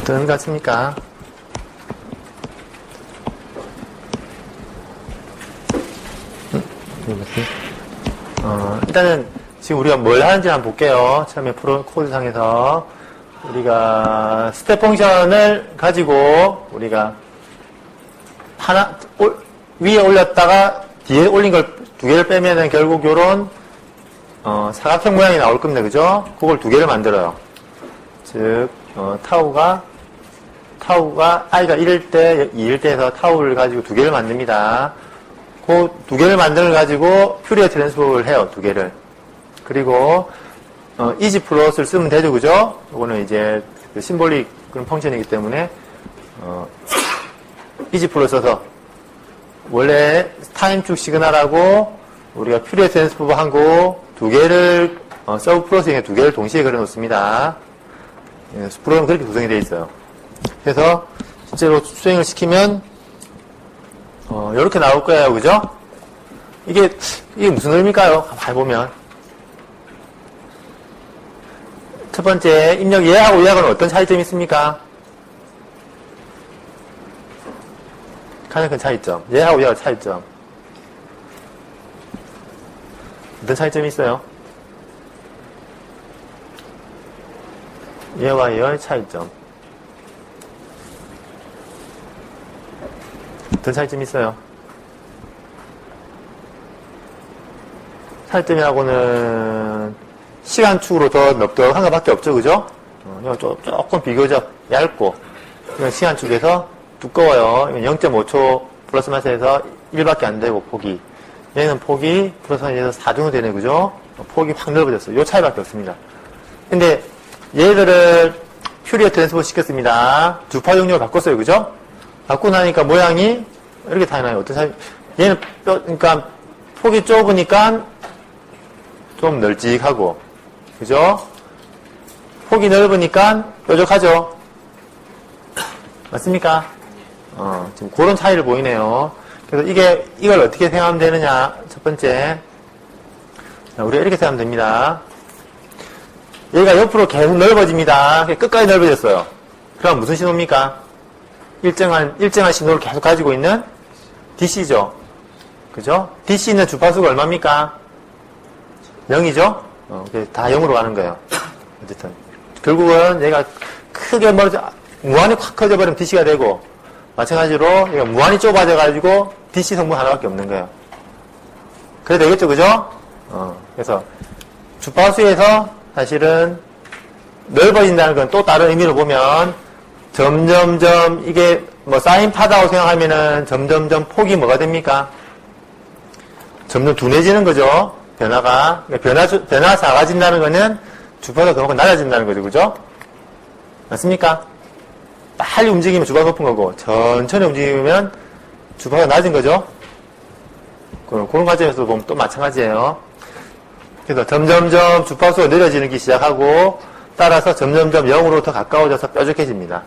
어떤 것 같습니까? 일단은 지금 우리가 뭘 하는지 한번 볼게요. 처음에 코드상에서 우리가 스텝 펑션을 가지고 우리가 위에 올렸다가 뒤에 올린 걸 두 개를 빼면은 결국 요런 사각형 모양이 나올 겁니다. 그죠? 그걸 두 개를 만들어요. 즉 타우가 i가 1일 때, 2일 때 해서 타우를 가지고 두 개를 만듭니다. 그 두 개를 만들어 가지고 퓨리어 트랜스폼을 해요. 두 개를. 그리고 이지 플롯을 쓰면 되죠. 그죠? 이거는 이제 그 심볼릭 그런 펑션이기 때문에 이지 플롯 써서 원래 타임축 시그널하고 우리가 퓨리어 트랜스폼 하고 두 개를 서브 프로세싱에 두 개를 동시에 그려 놓습니다. 프로그램은 그렇게 구성이 되어 있어요. 그래서 실제로 수행을 시키면 이렇게 나올 거예요. 그죠? 이게 무슨 의미일까요? 잘 보면 첫 번째 입력 예하고 예하고는 어떤 차이점이 있습니까? 가장 큰 차이점. 예하고 예하고 차이점. 어떤 차이점이 있어요? 예와 예의 차이점. 어떤 차이점이 있어요? 차이점이라고는 시간축으로 더 넉넉한 것밖에 없죠. 그죠? 이건 조금 비교적 얇고, 이건 시간축에서 두꺼워요. 이건 0.5초 플러스 마이너스에서 1밖에 안 되고, 폭이. 얘는 폭이 플러스 마이너스에서 4 정도 되네. 그죠? 폭이 확 넓어졌어요. 이 차이밖에 없습니다. 근데 얘들을 퓨리어 트랜스폼 시켰습니다. 주파 용량을 바꿨어요. 그죠? 바꾸고 나니까 모양이 이렇게 다나요. 어떤 차이? 얘는 그러니까 폭이 좁으니까 좀 널찍하고, 그죠? 폭이 넓으니까 뾰족하죠? 맞습니까? 지금 그런 차이를 보이네요. 그래서 이걸 어떻게 생각하면 되느냐? 첫 번째. 자, 우리가 이렇게 생각하면 됩니다. 얘가 옆으로 계속 넓어집니다. 끝까지 넓어졌어요. 그럼 무슨 신호입니까? 일정한 신호를 계속 가지고 있는 DC죠. 그죠? DC는 주파수가 얼마입니까? 0이죠? 다 0으로 가는 거예요. 어쨌든. 결국은 얘가 크게 무한히 확 커져버리면 DC가 되고, 마찬가지로 얘가 무한히 좁아져가지고 DC 성분 하나밖에 없는 거예요. 그래 되겠죠? 그죠? 그래서 주파수에서 사실은 넓어진다는 건 또 다른 의미로 보면 점점점 이게 사인파다고 생각하면은 점점점 폭이 뭐가 됩니까? 점점 둔해지는 거죠. 변화가. 변화가 작아진다는 거는 주파수가 그만큼 낮아진다는 거죠. 그죠? 맞습니까? 빨리 움직이면 주파수가 높은 거고, 천천히 움직이면 주파수가 낮은 거죠? 그런 과정에서 보면 또 마찬가지예요. 그래서 점점점 주파수가 느려지기 시작하고, 따라서 점점점 0으로 더 가까워져서 뾰족해집니다.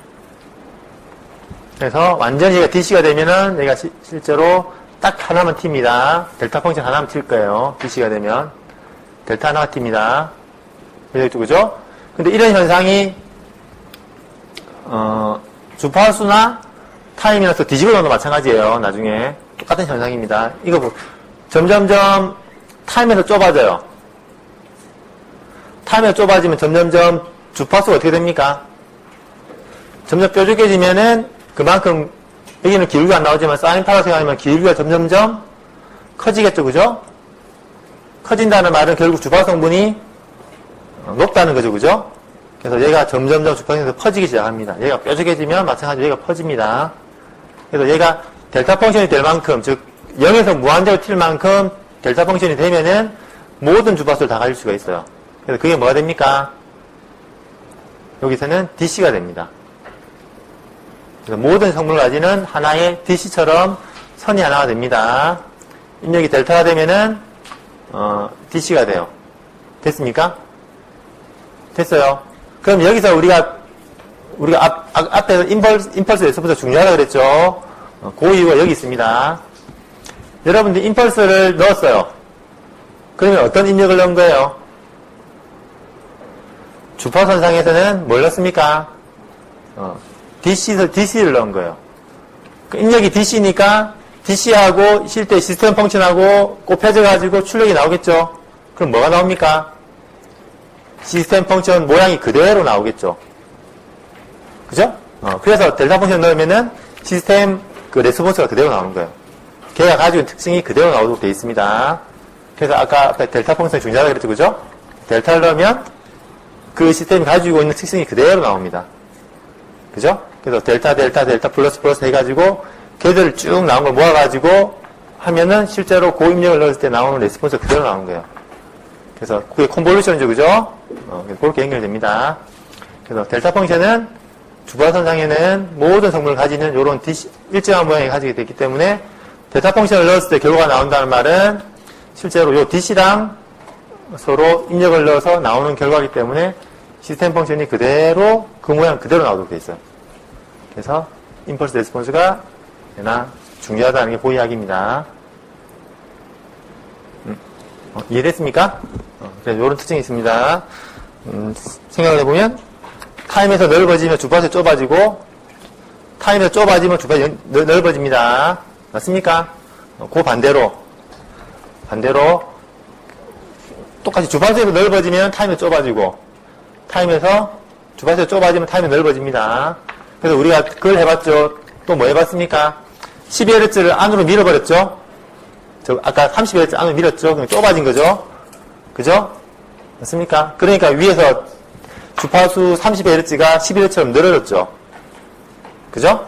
그래서 완전히 얘가 DC가 되면은 얘가 실제로 딱 하나만 튑니다. 델타 펑션 하나만 튈 거예요. DC가 되면. 델타 하나가 튑니다. 그죠? 근데 이런 현상이, 주파수나 타임이라서 뒤집어 놓어도 마찬가지예요. 나중에. 똑같은 현상입니다. 이거 점점점 타임에서 좁아져요. 타임에서 좁아지면 점점점 주파수가 어떻게 됩니까? 점점 뾰족해지면은 그만큼 여기는 기울기가 안 나오지만 사인파라고 생각하면 기울기가 점점점 커지겠죠. 그죠? 커진다는 말은 결국 주파수 성분이 높다는 거죠. 그죠? 그래서 얘가 점점점 주파수에서 퍼지기 시작합니다. 얘가 뾰족해지면 마찬가지로 얘가 퍼집니다. 그래서 얘가 델타 펑션이 될 만큼, 즉 0에서 무한대로 튈 만큼 델타 펑션이 되면은 모든 주파수를 다 가질 수가 있어요. 그래서 그게 뭐가 됩니까? 여기서는 DC가 됩니다. 그래서 모든 성분을 가지는 하나의 DC처럼 선이 하나가 됩니다. 입력이 델타가 되면은 DC가 돼요. 됐습니까? 됐어요. 그럼 여기서 우리가 앞에서 임펄스 레스폰스가 중요하다고 그랬죠. 그 이유가 여기 있습니다. 여러분들 임펄스를 넣었어요. 그러면 어떤 입력을 넣은 거예요? 주파선상에서는 뭘 넣습니까? DC를 넣은 거예요. 그 입력이 DC니까 DC하고 실제 시스템 펑션하고 곱해져가지고 출력이 나오겠죠? 그럼 뭐가 나옵니까? 시스템 펑션 모양이 그대로 나오겠죠? 그죠? 그래서 델타 펑션 넣으면은 시스템 그 레스폰스가 그대로 나오는 거예요. 걔가 가지고 있는 특징이 그대로 나오도록 되어 있습니다. 그래서 아까 앞에 델타 펑션이 중요하다고 그랬죠, 그죠? 델타를 넣으면 그 시스템이 가지고 있는 특징이 그대로 나옵니다. 그죠? 그래서 델타 플러스 해가지고 걔들을 쭉 나온 걸 모아가지고 하면은 실제로 고입력을 넣었을 때 나오는 레스폰스가 그대로 나오는 거예요. 그래서 그게 컨볼루션이죠, 그죠? 그렇게 연결됩니다. 그래서 델타 펑션은 주파선상에는 모든 성분을 가지는 이런 일정한 모양을 가지게 됐기 때문에 델타 펑션을 넣었을 때 결과가 나온다는 말은 실제로 이 DC랑 서로 입력을 넣어서 나오는 결과이기 때문에 시스템 펑션이 그대로 그 모양 그대로 나오도록 되어 있어요. 그래서 임펄스 레스폰스가 중요하다는 게 그 이야기입니다. 이해됐습니까? 그래서 이런 특징이 있습니다. 생각을 해보면 타임에서 넓어지면 주파수 좁아지고 타임에서 좁아지면 주파수 넓어집니다. 맞습니까? 그 반대로 똑같이 주파수에서 넓어지면 타임이 좁아지고 타임에서 주파수가 좁아지면 타임이 넓어집니다. 그래서 우리가 그걸 해봤죠. 또 뭐 해봤습니까? 12Hz를 안으로 밀어버렸죠. 아까 30Hz 안으로 밀었죠. 그럼 좁아진 거죠. 그죠? 맞습니까? 그러니까 위에서 주파수 30Hz가 11Hz처럼 늘어졌죠. 그죠?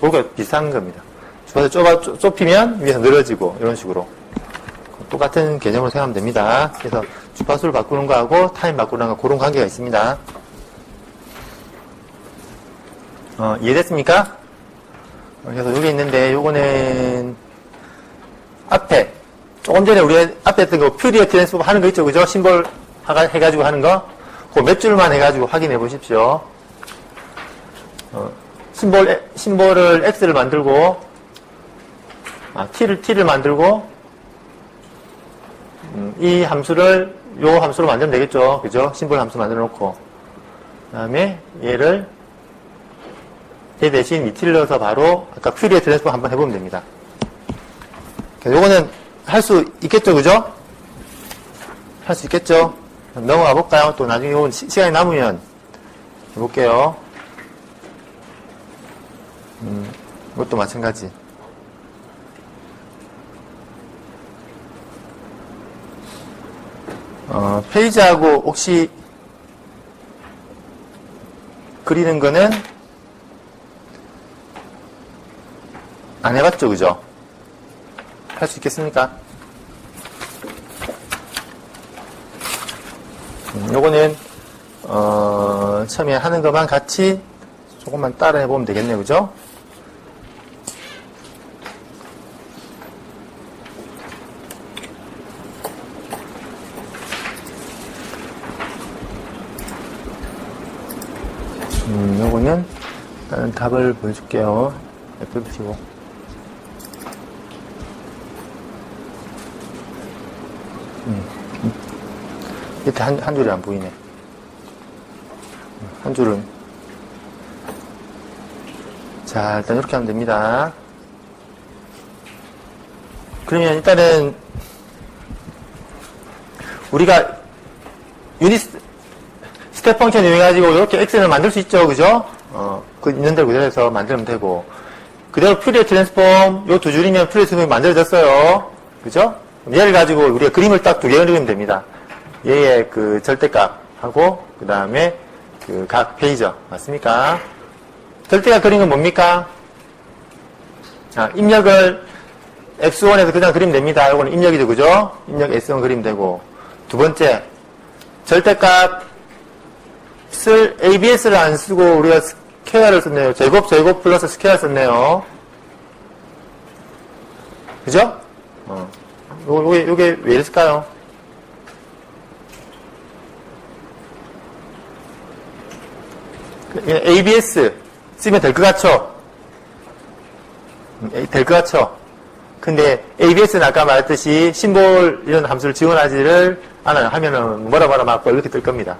그거 비슷한 겁니다. 주파수 좁히면 위에서 늘어지고 이런 식으로 똑같은 개념으로 생각하면 됩니다. 그래서 주파수를 바꾸는 거하고 타임 바꾸는 거 그런 관계가 있습니다. 이해됐습니까? 그래서 여기 있는데 요거는 앞에 조금 전에 우리가 앞에 했던 거 퓨리어 트랜스폼 하는 거 있죠, 그죠? 심볼 해가지고 하는 거 그 몇 줄만 해가지고 확인해 보십시오. 심볼을 X를 만들고 T를 만들고 이 함수를 요 함수로 만들면 되겠죠, 그죠? 심볼 함수 만들어 놓고 그 다음에 얘 대신 이 T를 넣어서 바로 아까 퓨리어 트랜스폼 한번 해보면 됩니다. 요거는 할 수 있겠죠, 그죠? 할 수 있겠죠? 넘어가 볼까요? 또 나중에 시간이 남으면 해볼게요. 이것도 마찬가지. 페이지하고 혹시 그리는 거는 안 해봤죠, 그죠? 할 수 있겠습니까? 요거는 처음에 하는 것만 같이 조금만 따라 해보면 되겠네요, 그죠? 요거는 일단 답을 보여줄게요. F 붙이고. 밑에 한 줄이 안 보이네. 한 줄은. 자, 일단 이렇게 하면 됩니다. 그러면 일단은 우리가 유닛 스텝 펑션 이용해가지고 이렇게 X를 만들 수 있죠, 그죠? 그 있는 대로 그대로 해서 만들면 되고. 그대로 퓨리어 트랜스폼, 요 두 줄이면 퓨리어 트랜스폼이 만들어졌어요. 그죠? 얘를 가지고 우리가 그림을 딱 두 개 그리면 됩니다. 얘의 그 절대값하고, 그 다음에 그 각 페이저. 맞습니까? 절대값 그린 건 뭡니까? 자, 입력을 X1에서 그냥 그리면 됩니다. 이거는 입력이죠, 그죠? 입력 S1 그리면 되고. 두 번째, 절대값을 ABS를 안 쓰고 우리가 스퀘어를 썼네요. 제곱 플러스 스퀘어 썼네요. 그죠? 요게 왜 이랬을까요? ABS 쓰면 될 것 같죠? 될 것 같죠? 근데 ABS는 아까 말했듯이 심볼 이런 함수를 지원하지를 않아요. 하면은 뭐라 막 이렇게 뜰 겁니다.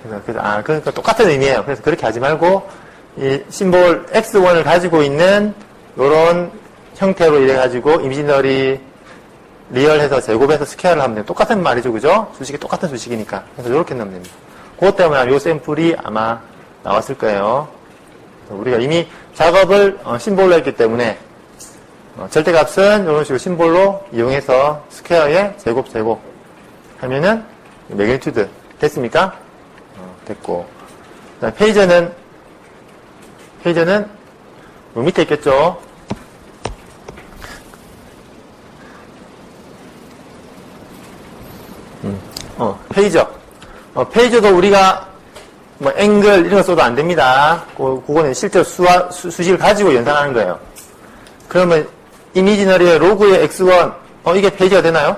그러니까 똑같은 의미예요. 그래서 그렇게 하지 말고 이 심볼 X1을 가지고 있는 요런 형태로 이래가지고 이미지너리 리얼해서 제곱해서 스퀘어를 하면 돼요. 똑같은 말이죠. 그죠? 수식이 똑같은 수식이니까. 그래서 요렇게 넣으면 됩니다. 그것 때문에 요 샘플이 아마 나왔을 거예요. 우리가 이미 작업을 심볼로 했기 때문에 절대값은 이런 식으로 심볼로 이용해서 스퀘어의 제곱 하면은 매그니튜드 됐습니까? 됐고 그다음 페이저는 요 밑에 있겠죠? 페이저도 우리가 뭐 앵글 이런 거 써도 안 됩니다. 그거는 실제로 수식을 가지고 연산하는 거예요. 그러면 이미지너리의 로그의 x1 이게 페이지가 되나요?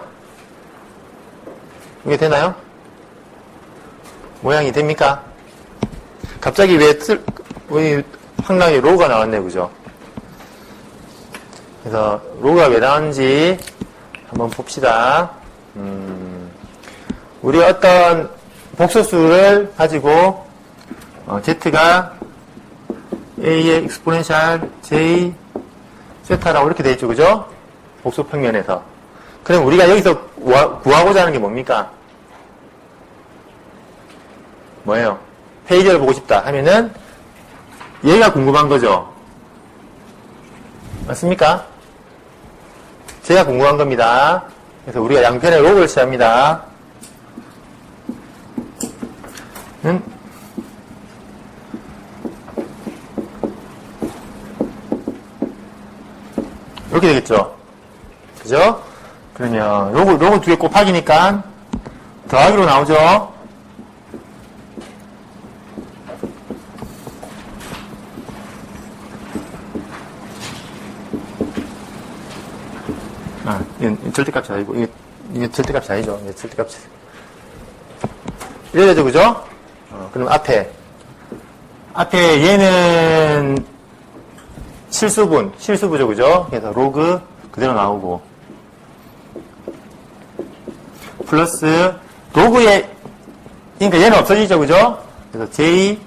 이게 되나요? 모양이 됩니까? 갑자기 왜 황당하게 로그가 나왔네요. 그죠? 그래서 로그가 왜 나왔는지 한번 봅시다. 우리 어떤 복소수를 가지고 z가 a의 exponential j 세타라고 이렇게 되어 있죠. 그죠? 복수 평면에서. 그럼 우리가 여기서 구하고자 하는 게 뭡니까? 뭐예요? 페이지를 보고 싶다 하면은 얘가 궁금한 거죠. 맞습니까? 제가 궁금한 겁니다. 그래서 우리가 양편의 로그를 취합니다. 이렇게 되겠죠. 그죠? 그러면 로그 두 개 곱하기니까 더하기로 나오죠. 이건 절대값이 아니고 이게 절대값이 아니죠. 이게 절대값이 이래야 되죠. 그죠? 그럼 앞에 얘는 실수부죠. 그죠? 그래서 로그 그대로 나오고 플러스 로그에 그러니까 얘는 없어지죠. 그죠? 그래서 J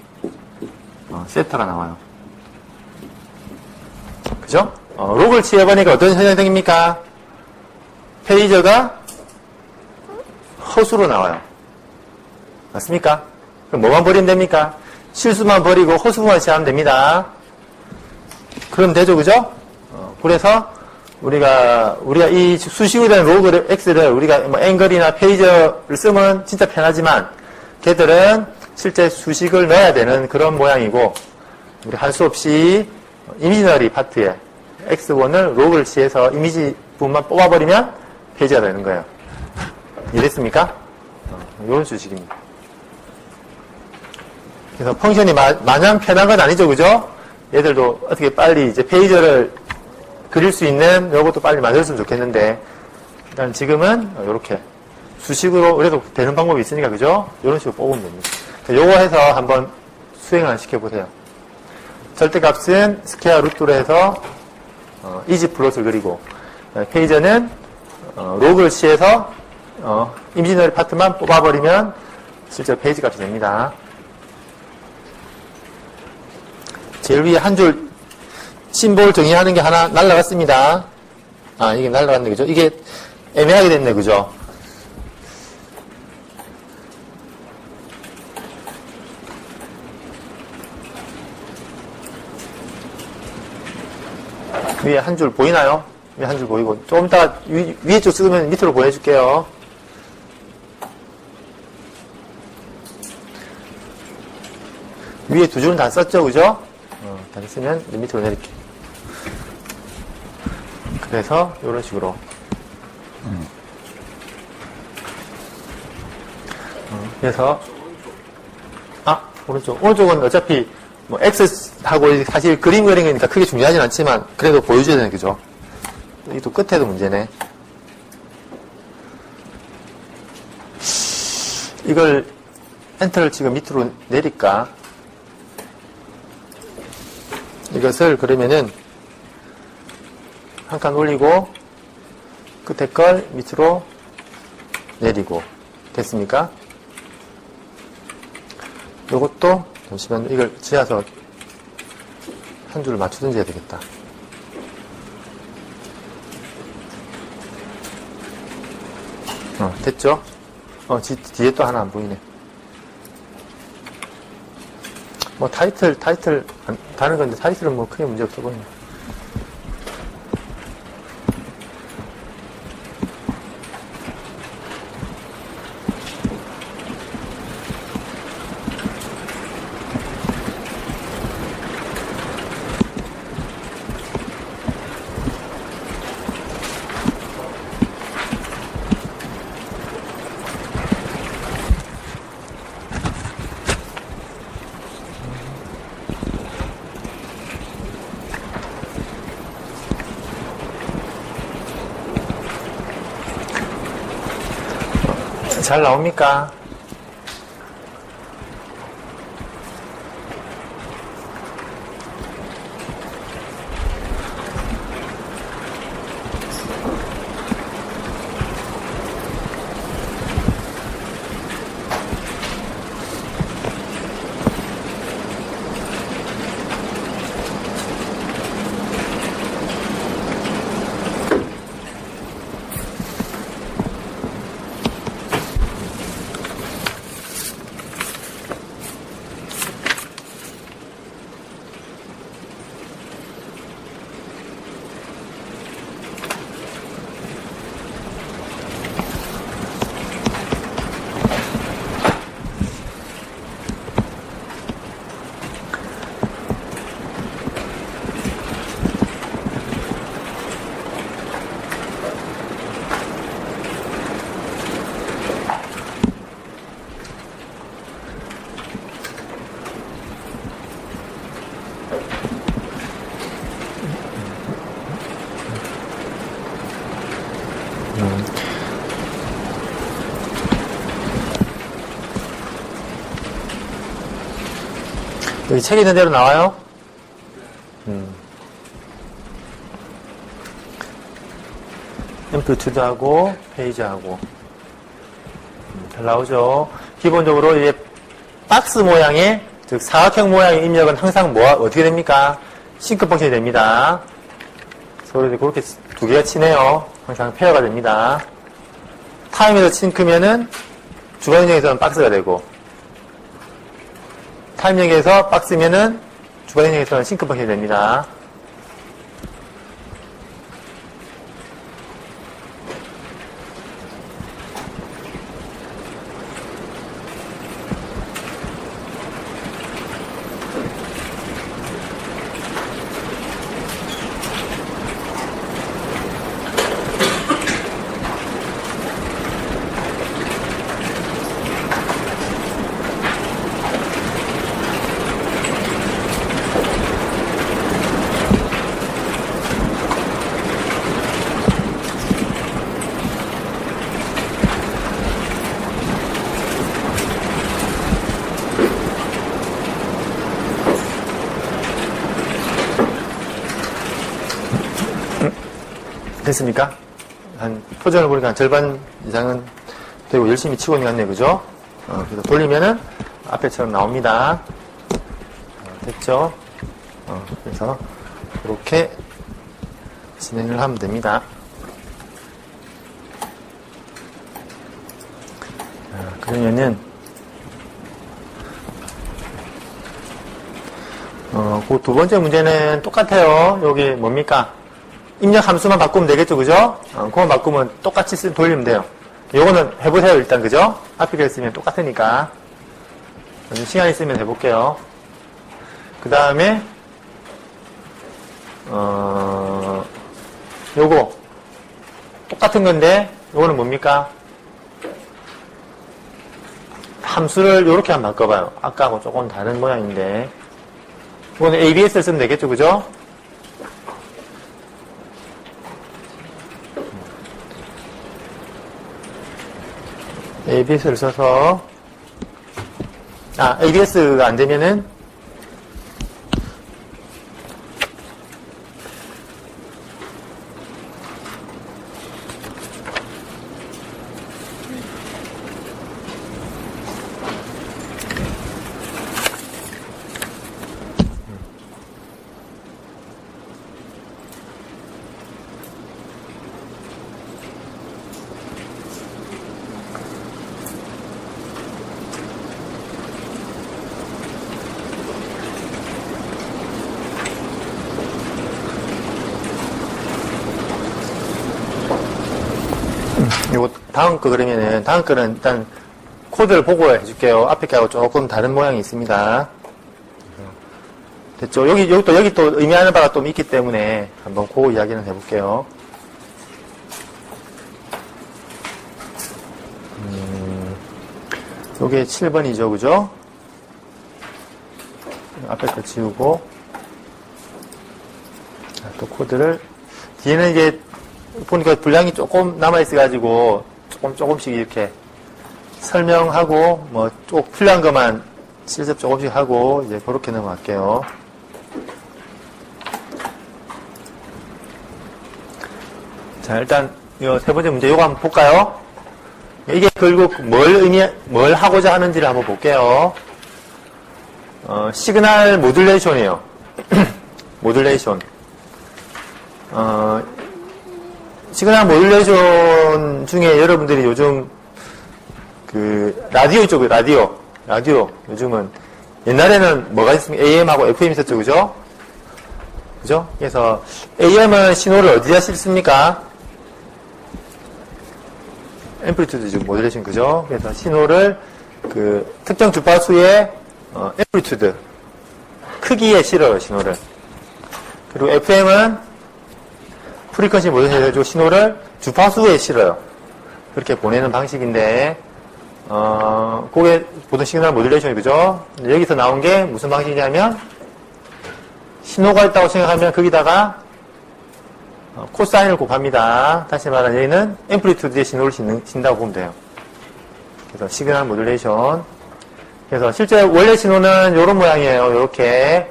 세타가 나와요. 그죠? 로그를 취해보니까 어떤 현상이 생깁니까? 페이저가 허수로 나와요. 맞습니까? 그럼 뭐만 버리면 됩니까? 실수만 버리고 허수만 취하면 됩니다. 그럼 되죠. 그죠? 그래서 우리가 이 수식으로 된 로그 x를 우리가 뭐 앵글이나 페이저를 쓰면 진짜 편하지만 걔들은 실제 수식을 넣어야 되는 그런 모양이고 우리 할 수 없이 이미지너리 파트에 x1을 로그를 취해서 이미지 부분만 뽑아버리면 페이지가 되는 거예요. 이해됐습니까? 이런 수식입니다. 그래서 펑션이 마냥 편한 건 아니죠. 그죠? 얘들도 어떻게 빨리 이제 페이저를 그릴 수 있는 요것도 빨리 만들었으면 좋겠는데 일단 지금은 이렇게 수식으로 그래도 되는 방법이 있으니까 그죠? 이런 식으로 뽑으면 됩니다. 요거 해서 한번 수행을 시켜보세요. 절대값은 스퀘어 루트로 해서 이지 플롯을 그리고 페이저는 로그를 취해서 이미지너리 파트만 뽑아버리면 실제 페이지 값이 됩니다. 제일 위에 한 줄 심볼 정의하는 게 하나 날라갔습니다. 이게 날라갔네. 그죠? 이게 애매하게 됐네. 그죠? 위에 한 줄 보이나요? 위에 한 줄 보이고 조금 이따가 위에 쪽 쓰면 밑으로 보내줄게요. 위에 두 줄은 다 썼죠? 그죠? 다 썼으면 밑으로 내릴게요. 그래서 이런 식으로 그래서 오른쪽은 어차피 뭐, X하고 사실 그림 그리는 거니까 크게 중요하진 않지만, 그래도 보여줘야 되는 거죠. 이 또 끝에도 문제네. 이걸, 엔터를 지금 밑으로 내릴까? 이것을 그러면은, 한 칸 올리고, 끝에 걸 밑으로 내리고. 됐습니까? 요것도, 잠시만요. 이걸 지어서 한 줄을 맞추든지 해야 되겠다. 됐죠? 뒤에 또 하나 안 보이네. 뭐, 타이틀, 다른 건데, 타이틀은 뭐 크게 문제 없어 보이네. 잘 나옵니까? 여기 책에 있는 대로 나와요? 앰플리튜드 하고, 페이지 하고. 잘 나오죠? 기본적으로 이제 박스 모양의, 즉 사각형 모양의 입력은 항상 어떻게 됩니까? 싱크 펑션이 됩니다. 서로 이제 그렇게 두 개가 치네요. 항상 페어가 됩니다. 타임에서 싱크면은 주간 인형에서는 박스가 되고, 타임형에서 박스면은 주간 인형에서는 싱크 펑션이 됩니다. 됐습니까? 표정을 보니까 절반 이상은 되고 열심히 치고 있는 것 같네요. 그죠? 그래서 돌리면은 앞에처럼 나옵니다. 됐죠? 그래서 이렇게 진행을 하면 됩니다. 그러면은 그 두 번째 문제는 똑같아요. 여기 뭡니까? 입력 함수만 바꾸면 되겠죠, 그죠? 그거만 바꾸면 똑같이 돌리면 돼요. 요거는 해보세요, 일단, 그죠? 앞에 있으면 똑같으니까. 시간 있으면 해볼게요. 그 다음에, 요거. 똑같은 건데, 요거는 뭡니까? 함수를 요렇게 한번 바꿔봐요. 아까하고 조금 다른 모양인데. 이거는 ABS를 쓰면 되겠죠, 그죠? ABS를 써서, ABS가 안 되면은, 요거 다음 거 그러면은 다음 거는 일단 코드를 보고 해줄게요. 앞에 거하고 조금 다른 모양이 있습니다. 됐죠? 여기 또 의미하는 바가 좀 있기 때문에 한번 그 이야기는 해볼게요. 요게 7번이죠, 그죠? 앞에 거 지우고 또 코드를 뒤에는 이제 보니까 분량이 조금 남아있어가지고 조금씩 이렇게 설명하고 뭐 쭉 필요한 것만 실습 조금씩 하고 이제 그렇게 넘어갈게요. 자, 일단 이 세 번째 문제 이거 한번 볼까요? 이게 결국 뭘 하고자 하는지를 한번 볼게요. 시그널 모듈레이션이에요. 모듈레이션. 시그널 모듈레이션 중에 여러분들이 요즘 라디오 있죠, 라디오. 요즘은 옛날에는 뭐가 있습니까? AM하고 FM 있었죠, 그죠? 그죠? 그래서 AM은 신호를 어디다 싣습니까? 앰플리튜드 모듈레이션, 그죠? 그래서 신호를 특정 주파수의 앰플리튜드 크기에 실어요, 신호를. 그리고 FM은 프리퀀시 모듈레이션 해가지고 신호를 주파수에 실어요. 그렇게 보내는 방식인데, 그게 보통 시그널 모듈레이션이 그죠? 여기서 나온 게 무슨 방식이냐면, 신호가 있다고 생각하면 거기다가 코사인을 곱합니다. 다시 말하면 여기는 앰플리튜드의 신호를 신다고 보면 돼요. 그래서 시그널 모듈레이션. 그래서 실제 원래 신호는 이런 모양이에요. 이렇게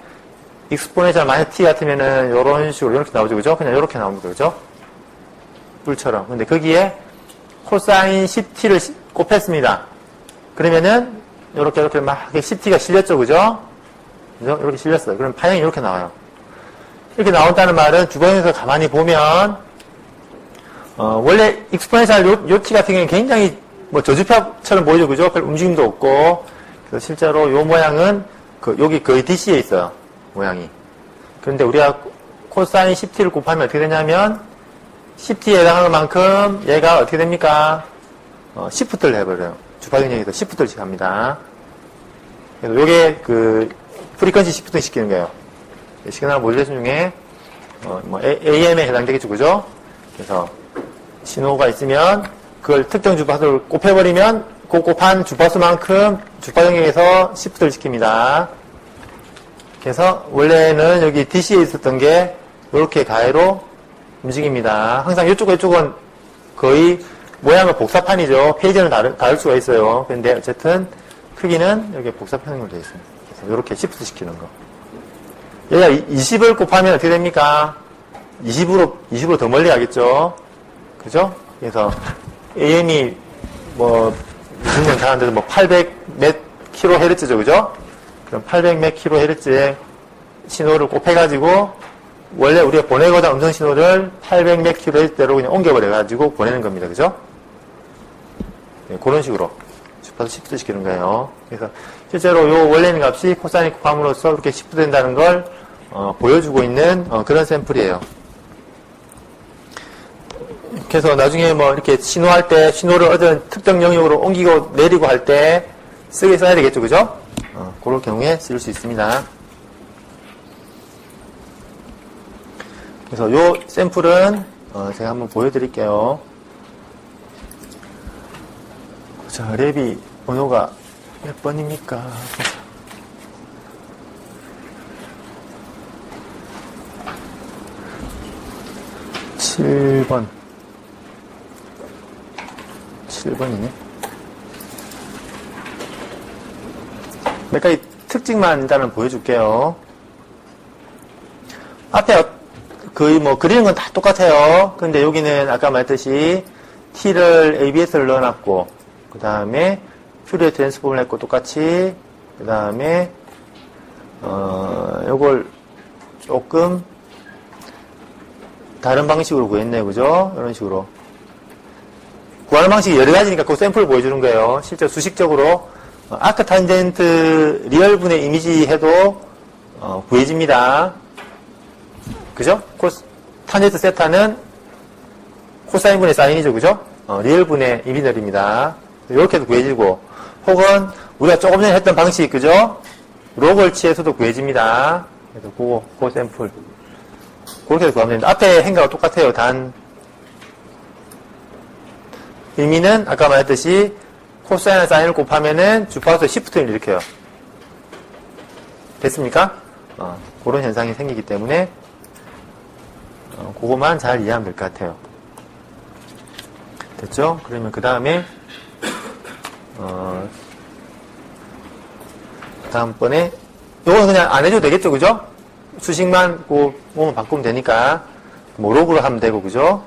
익스포네셜 마이너스 t 같으면은 이런 식으로 이렇게 나오죠, 그죠? 그냥 이렇게 나옵니다, 그죠? 뿔처럼. 근데 거기에 코사인 10t를 곱했습니다. 그러면은 이렇게 막 10t가 실렸죠, 그죠? 그죠? 이렇게 실렸어요. 그럼 파형이 이렇게 나와요. 이렇게 나온다는 말은 주변에서 가만히 보면 원래 익스포네셜 요 t 같은 경우는 굉장히 뭐 저주파처럼 보이죠, 그죠? 별 움직임도 없고. 그래서 실제로 요 모양은 여기 거의 DC에 있어요, 모양이. 그런데 우리가 코사인 10t를 곱하면 어떻게 되냐면 10t에 해당하는 만큼 얘가 어떻게 됩니까? 시프트를 해버려요. 주파 경력에서 시프트를 합니다. 그래서 요게 프리퀀시 시프트 시키는 거예요. 시그널 모듈레이션 중에 AM에 해당되겠죠, 그죠? 그래서 신호가 있으면 그걸 특정 주파수를 곱해버리면 그 곱한 주파수만큼 주파 경력에서 시프트를 시킵니다. 그래서 원래는 여기 DC에 있었던 게 이렇게 가해로 움직입니다. 항상 이쪽은 거의 모양은 복사판이죠. 페이지는 다를 수가 있어요. 그런데 어쨌든 크기는 여기 복사판으로 되어 있습니다. 그래서 이렇게 시프트 시키는 거. 얘가 20을 곱하면 어떻게 됩니까? 20으로 더 멀리 가겠죠? 그죠? 그래서 AM이 무슨 년 잘하는데도 800 몇 kHz죠, 그죠? 그럼 800 몇 kHz의 신호를 곱해가지고 원래 우리가 보내고자 음성 신호를 800 몇 kHz대로 그냥 옮겨버려가지고 보내는 겁니다, 그죠? 네, 그런 식으로 주파수 시프트 시키는 거예요. 그래서 실제로 요 원래 있는 값이 코사인 곱함으로써 이렇게 시프트 된다는 걸 보여주고 있는 그런 샘플이에요. 그래서 나중에 이렇게 신호할 때 신호를 어떤 특정 영역으로 옮기고 내리고 할 때 써야 되겠죠, 그죠? 그럴 경우에 쓸 수 있습니다. 그래서 요 샘플은 제가 한번 보여드릴게요. 자, 랩이 번호가 몇 번입니까? 7번. 7번이네. 몇 가지 특징만 일단은 보여줄게요. 앞에 거의 뭐 그리는 건 다 똑같아요. 근데 여기는 아까 말했듯이 T를 ABS를 넣어놨고, 그 다음에 퓨리어 트랜스폼을 했고 똑같이, 그 다음에 요걸 조금 다른 방식으로 구했네요. 그죠? 이런 식으로. 구하는 방식이 여러 가지니까 그 샘플을 보여주는 거예요. 실제 수식적으로 아크 탄젠트 리얼분의 이미지 해도 구해집니다. 그죠? 탄젠트 세타는 코사인분의 사인이죠. 그죠? 리얼분의 이미지입니다. 이렇게 해도 구해지고, 혹은 우리가 조금 전에 했던 방식, 그죠? 로그를 취해서도 구해집니다. 그래서 그 샘플. 그렇게 해서 구하면 됩니다. 앞에 행가가 똑같아요. 단, 의미는 아까 말했듯이 코사인과 사인을 곱하면은 주파수 시프트를 일으켜요. 됐습니까? 그런 현상이 생기기 때문에 그것만 잘 이해하면 될 것 같아요. 됐죠? 그러면 그 다음에 다음번에 요거는 그냥 안 해줘도 되겠죠? 그죠? 수식만 그거만 바꾸면 되니까 뭐 로그로 하면 되고 그죠?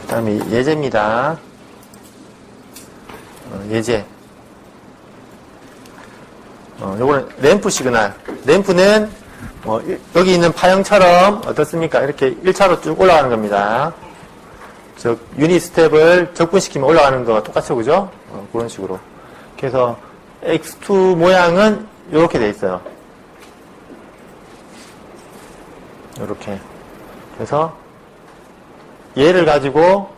그 다음에 예제입니다. 예제. 요거는 램프 시그널. 램프는 여기 있는 파형처럼 어떻습니까? 이렇게 1차로 쭉 올라가는 겁니다. 즉 유닛 스텝을 적분시키면 올라가는 거 똑같죠, 그죠? 그런 식으로. 그래서 X2 모양은 이렇게 돼 있어요. 이렇게. 그래서 얘를 가지고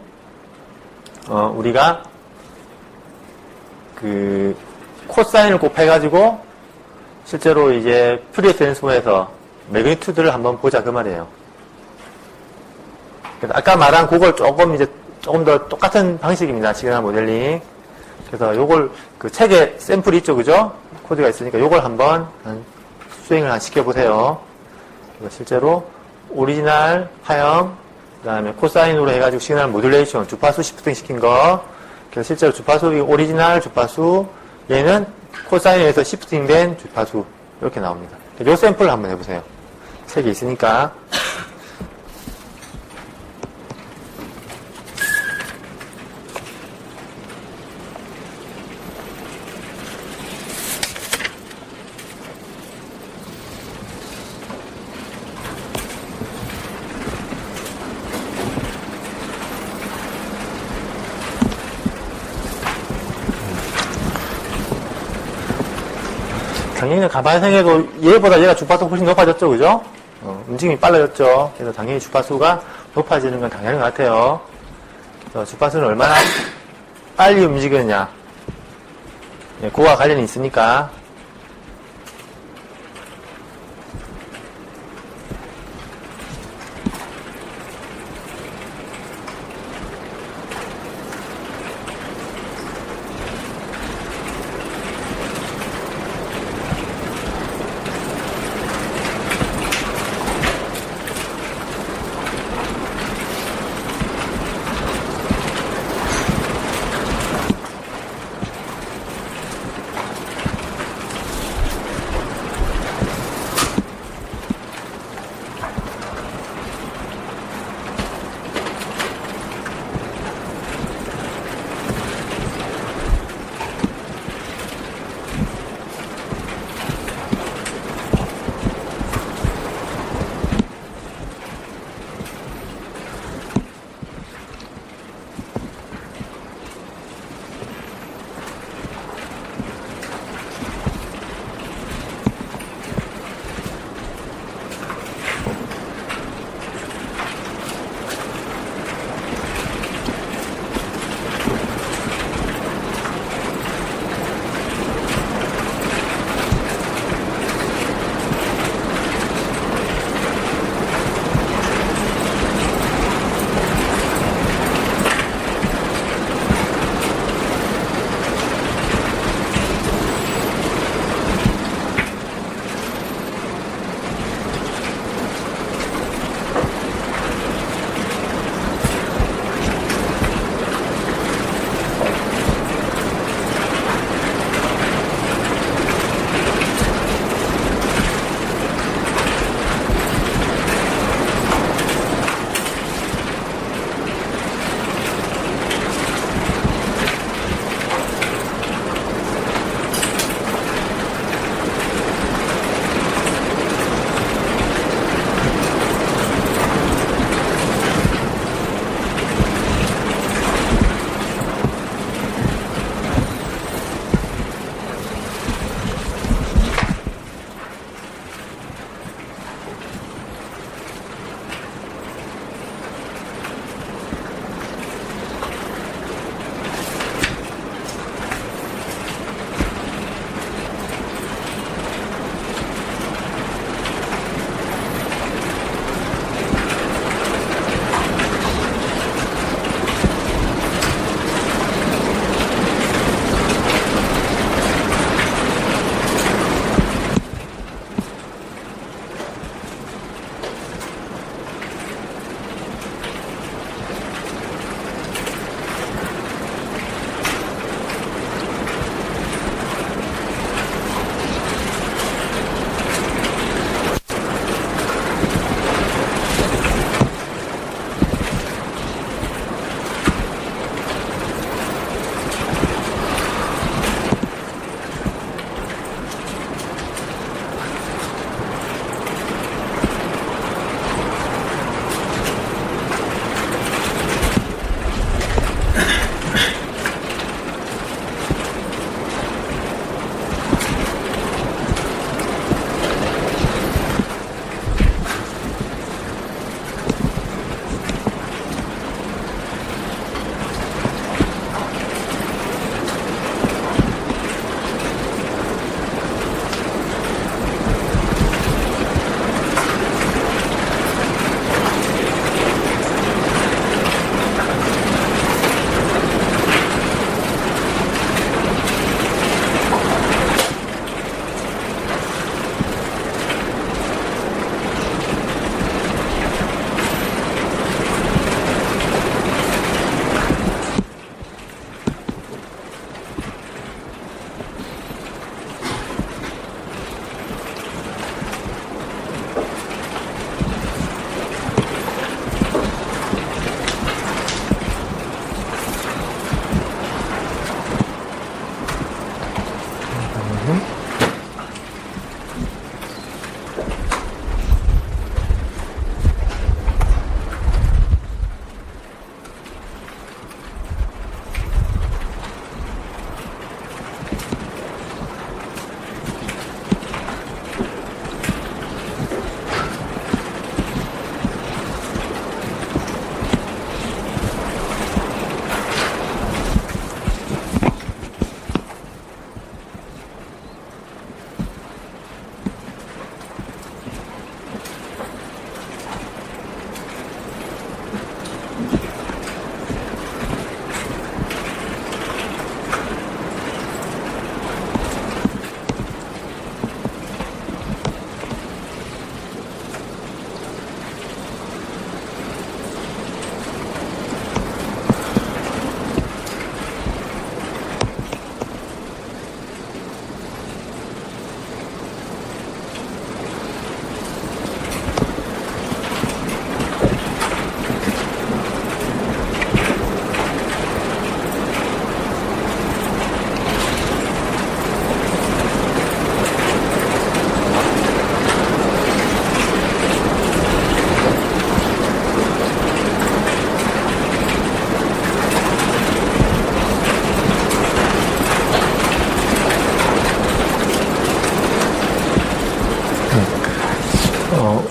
우리가 그 코사인을 곱해가지고 실제로 이제 퓨리어 트랜스폼에서 매그니튜드를 한번 보자 그 말이에요. 그래서 아까 말한 그걸 조금 더 똑같은 방식입니다. 시그널 모델링. 그래서 요걸 그 책에 샘플이 있죠, 그죠? 코드가 있으니까 요걸 한번 수행을 시켜보세요. 그래서 실제로 오리지널 파형, 그 다음에 코사인으로 해가지고 시그널 모듈레이션, 주파수 시프팅 시킨 거. 그래서 실제로 주파수, 오리지널 주파수, 얘는 코사인에서 시프팅된 주파수. 이렇게 나옵니다. 요 샘플을 한번 해보세요. 책이 있으니까. 당연히 가만히 생각해도 얘보다 얘가 주파수가 훨씬 높아졌죠, 그죠? 움직임이 빨라졌죠. 그래서 당연히 주파수가 높아지는 건 당연한 것 같아요. 그래서 주파수는 얼마나 빨리 움직이느냐. 그거와 관련이 있으니까.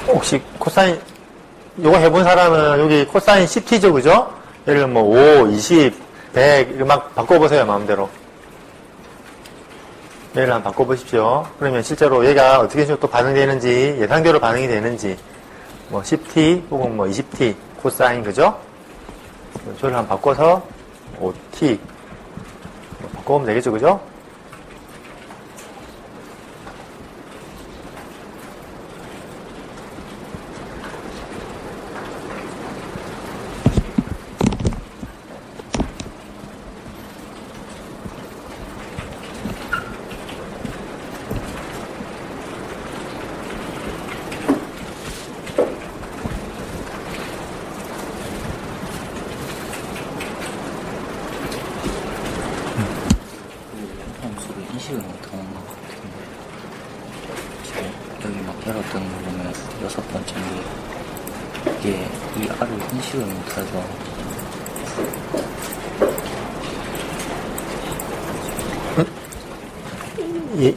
혹시 코사인, 요거 해본 사람은 여기 코사인 10t죠, 그죠? 예를 들면 뭐 5, 20, 100, 이렇게 막 바꿔보세요, 마음대로. 얘를 한번 바꿔보십시오. 그러면 실제로 얘가 어떻게 또 반응되는지, 예상대로 반응이 되는지, 뭐 10t 혹은 뭐 20t 코사인, 그죠? 저를 한번 바꿔서 5t 바꿔보면 되겠죠, 그죠? 함수를 인식을 못하는 것 같은데 지금 여기 막 에러 뜨는 거 보면 6번째인데 이게 이 R을 인식을 못해서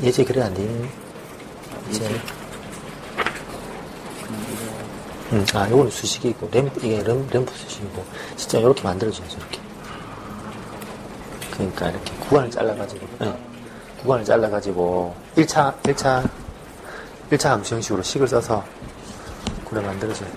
예제 그래 안 돼요. 이제 요거는 수식이고, 이게 램프 수식이고, 진짜 이렇게 만들어줘야죠, 이렇게. 그러니까 이렇게 구간을 잘라가지고, 구간을 잘라가지고, 1차 함수 형식으로 식을 써서, 그래 만들어줘요.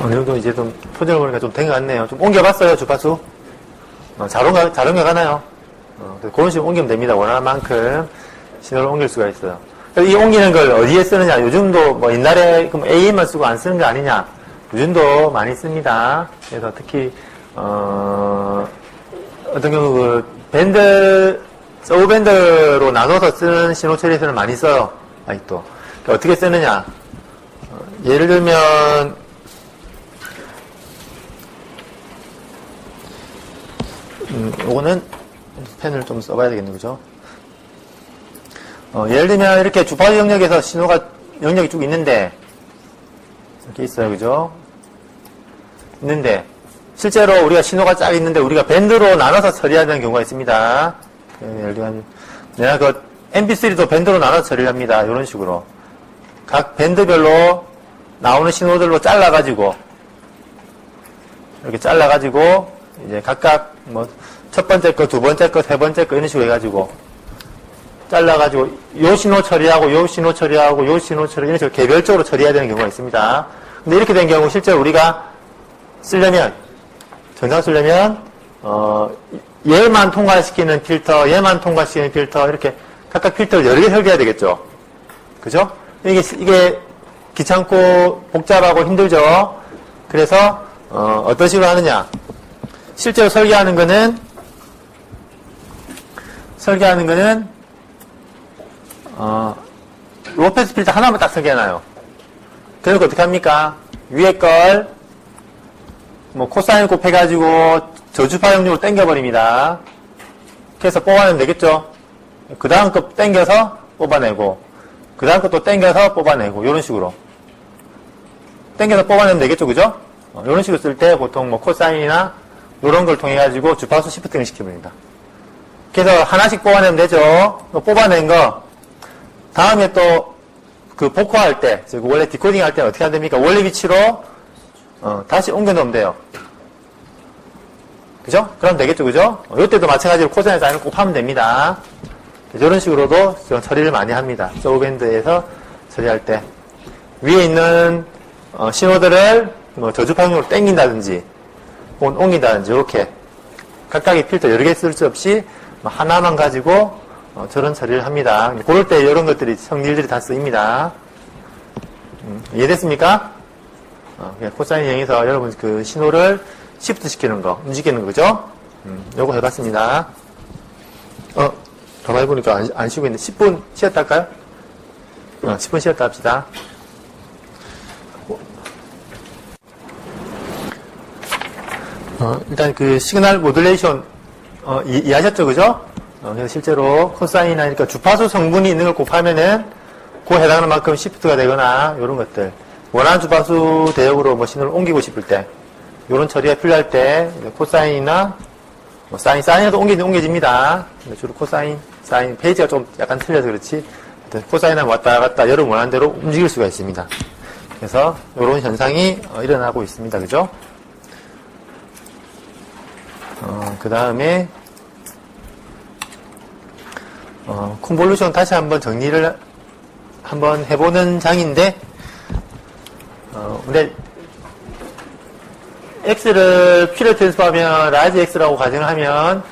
어느 정도 이제 좀 표정을 보니까 좀 된 것 같네요. 좀 옮겨봤어요, 주파수? 잘 옮겨가나요? 그런 식으로 옮기면 됩니다. 원하는 만큼 신호를 옮길 수가 있어요. 이 옮기는 걸 어디에 쓰느냐? 요즘도 뭐 옛날에 그럼 AM만 쓰고 안 쓰는 거 아니냐? 요즘도 많이 씁니다. 그래서 특히, 어떤 경우 그 서브밴드로 나눠서 쓰는 신호 처리에서는 많이 써요. 아직도. 그러니까 어떻게 쓰느냐? 예를 들면, 요거는 펜을 좀 써봐야 되겠네, 그죠? 예를 들면 이렇게 주파수 영역에서 신호가 영역이 쭉 있는데 이렇게 있어요, 그죠? 있는데 실제로 우리가 신호가 쫙 있는데 우리가 밴드로 나눠서 처리해야 되는 경우가 있습니다. 예를 들면 내가 그 MP3도 밴드로 나눠서 처리를 합니다. 이런 식으로 각 밴드별로 나오는 신호들로 잘라가지고 이렇게 잘라가지고 이제 각각 뭐 첫 번째 거, 두 번째 거, 세 번째 거 이런 식으로 해가지고 잘라가지고 요 신호 처리하고 요 신호 처리하고 요 신호 처리 이런 식으로 개별적으로 처리해야 되는 경우가 있습니다. 근데 이렇게 된 경우 실제로 우리가 쓰려면 정상 쓰려면 얘만 통과시키는 필터, 얘만 통과시키는 필터 이렇게 각각 필터를 여러 개 설계해야 되겠죠. 그죠? 이게 귀찮고 복잡하고 힘들죠. 그래서 어떤 식으로 하느냐? 실제로 설계하는 거는 로페스 필터 하나만 딱 설계해놔요. 그래서 어떻게 합니까? 위에 걸 뭐 코사인 곱해가지고 저주파용률로 땡겨버립니다. 그래서 뽑아내면 되겠죠? 그 다음 거 땡겨서 뽑아내고 그 다음 것도 땡겨서 뽑아내고 이런 식으로 땡겨서 뽑아내면 되겠죠, 그죠? 이런 식으로 쓸 때 보통 뭐 코사인이나 이런 걸 통해 가지고 주파수 시프팅을 시켜버립니다. 그래서 하나씩 뽑아내면 되죠. 뽑아낸 거 다음에 또 그 복호할 때, 즉 원래 디코딩 할 때 어떻게 하면 됩니까? 원래 위치로 다시 옮겨 넣으면 돼요. 그죠? 그럼 되겠죠, 그죠? 이때도 마찬가지로 코사인 사인을 곱하면 됩니다. 이런 식으로도 처리를 많이 합니다. 서브밴드에서 처리할 때. 위에 있는 신호들을 뭐 저주파용으로 땡긴다든지, 혹은 옮긴다든지, 이렇게 각각의 필터 여러 개 쓸 수 없이 하나만 가지고 저런 처리를 합니다. 그럴 때 이런 것들이, 성질들이 다 쓰입니다. 이해됐습니까? 코사인 이용해서 여러분 그 신호를 시프트 시키는 거, 움직이는 거죠? 요거 해봤습니다. 가만히 보니까 안 쉬고 있는데 10분 쉬었다 할까요? 10분 쉬었다 합시다. 일단 그 시그널 모듈레이션 이해하셨죠, 그죠? 그래서 실제로 코사인이나 그러니까 주파수 성분이 있는 걸 곱하면은 그 해당하는 만큼 시프트가 되거나 이런 것들, 원하는 주파수 대역으로 뭐 신호를 옮기고 싶을 때, 이런 처리가 필요할 때 코사인이나 뭐 사인에도 옮겨집니다. 근데 주로 코사인, 사인 페이지가 좀 약간 틀려서 그렇지. 코사인하고 왔다 갔다 여러분 원하는 대로 움직일 수가 있습니다. 그래서 이런 현상이 일어나고 있습니다. 그죠? 그 다음에 컨볼루션 다시 한번 정리를 한번 해보는 장인데, 근데 X를 P를 트랜스포하면 라지 X라고 가정을 하면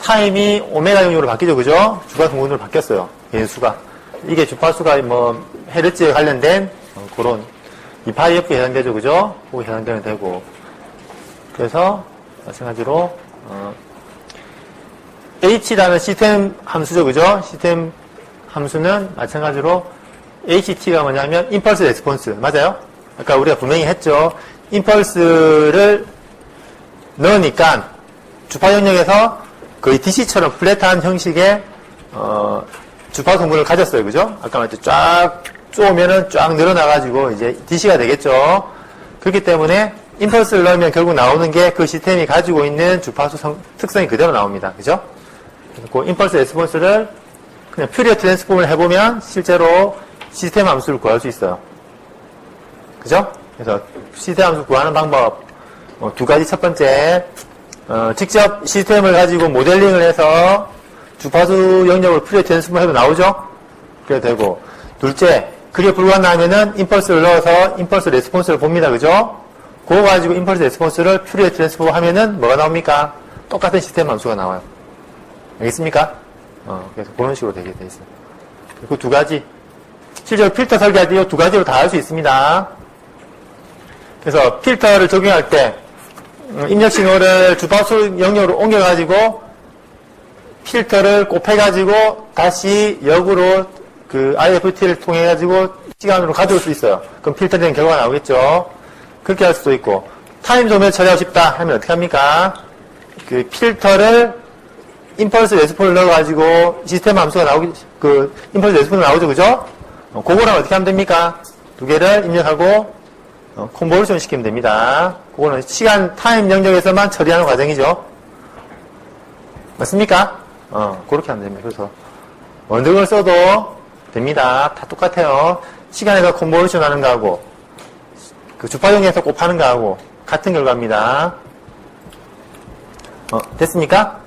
타임이 오메가 영역으로 바뀌죠, 그죠? 주파수 공분으로 바뀌었어요, 변수가. 이게 주파수가 뭐 헤르츠에 관련된 그런 이 파이 F에 해당되죠, 그죠? 그거 해당되면 되고. 그래서 마찬가지로 H라는 시스템 함수죠, 그죠? 시스템 함수는 마찬가지로 HT가 뭐냐면 임펄스 레스폰스, 맞아요? 아까 우리가 분명히 했죠. 임펄스를 넣으니까 주파 영역에서 거의 DC처럼 플랫한 형식의 주파 성분을 가졌어요, 그죠? 아까 말했죠. 쫙 쪼으면은 쫙 늘어나가지고 이제 DC가 되겠죠. 그렇기 때문에 임펄스를 넣으면 결국 나오는 게 그 시스템이 가지고 있는 주파수 특성이 그대로 나옵니다, 그죠? 그래서 그 임펄스 레스폰스를 그냥 퓨리어 트랜스폼을 해보면 실제로 시스템 함수를 구할 수 있어요. 그죠? 그래서 시스템 함수 구하는 방법 두 가지. 첫 번째, 직접 시스템을 가지고 모델링을 해서 주파수 영역을 퓨리어 트랜스폼을 해도 나오죠? 그래도 되고. 둘째, 그게 불가능하면은 임펄스를 넣어서 임펄스 레스폰스를 봅니다. 그죠? 그거 가지고 임펄스 레스폰스를 퓨리어 트랜스폼 하면은 뭐가 나옵니까? 똑같은 시스템 함수가 나와요. 알겠습니까? 그래서 그런 식으로 되게 돼 있어요. 그 두 가지. 실제로 필터 설계할 때 이 두 가지로 다 할 수 있습니다. 그래서 필터를 적용할 때 입력 신호를 주파수 영역으로 옮겨가지고 필터를 곱해가지고 다시 역으로 그 IFT를 통해가지고 시간으로 가져올 수 있어요. 그럼 필터된 결과가 나오겠죠. 그렇게 할 수도 있고, 타임 도메인 처리하고 싶다 하면 어떻게 합니까? 그 필터를 임펄스 레스폰을 넣어가지고 시스템 함수가 그 임펄스 레스폰이 나오죠, 그죠? 그거랑 어떻게 하면 됩니까? 두 개를 입력하고 컨볼루션 시키면 됩니다. 그거는 시간 타임 영역에서만 처리하는 과정이죠. 맞습니까? 그렇게 하면 됩니다. 그래서 어느 걸 써도 됩니다. 다 똑같아요. 시간에서 컨볼루션 하는 거하고 그 주파용에서 곱하는 거하고 같은 결과입니다. 됐습니까?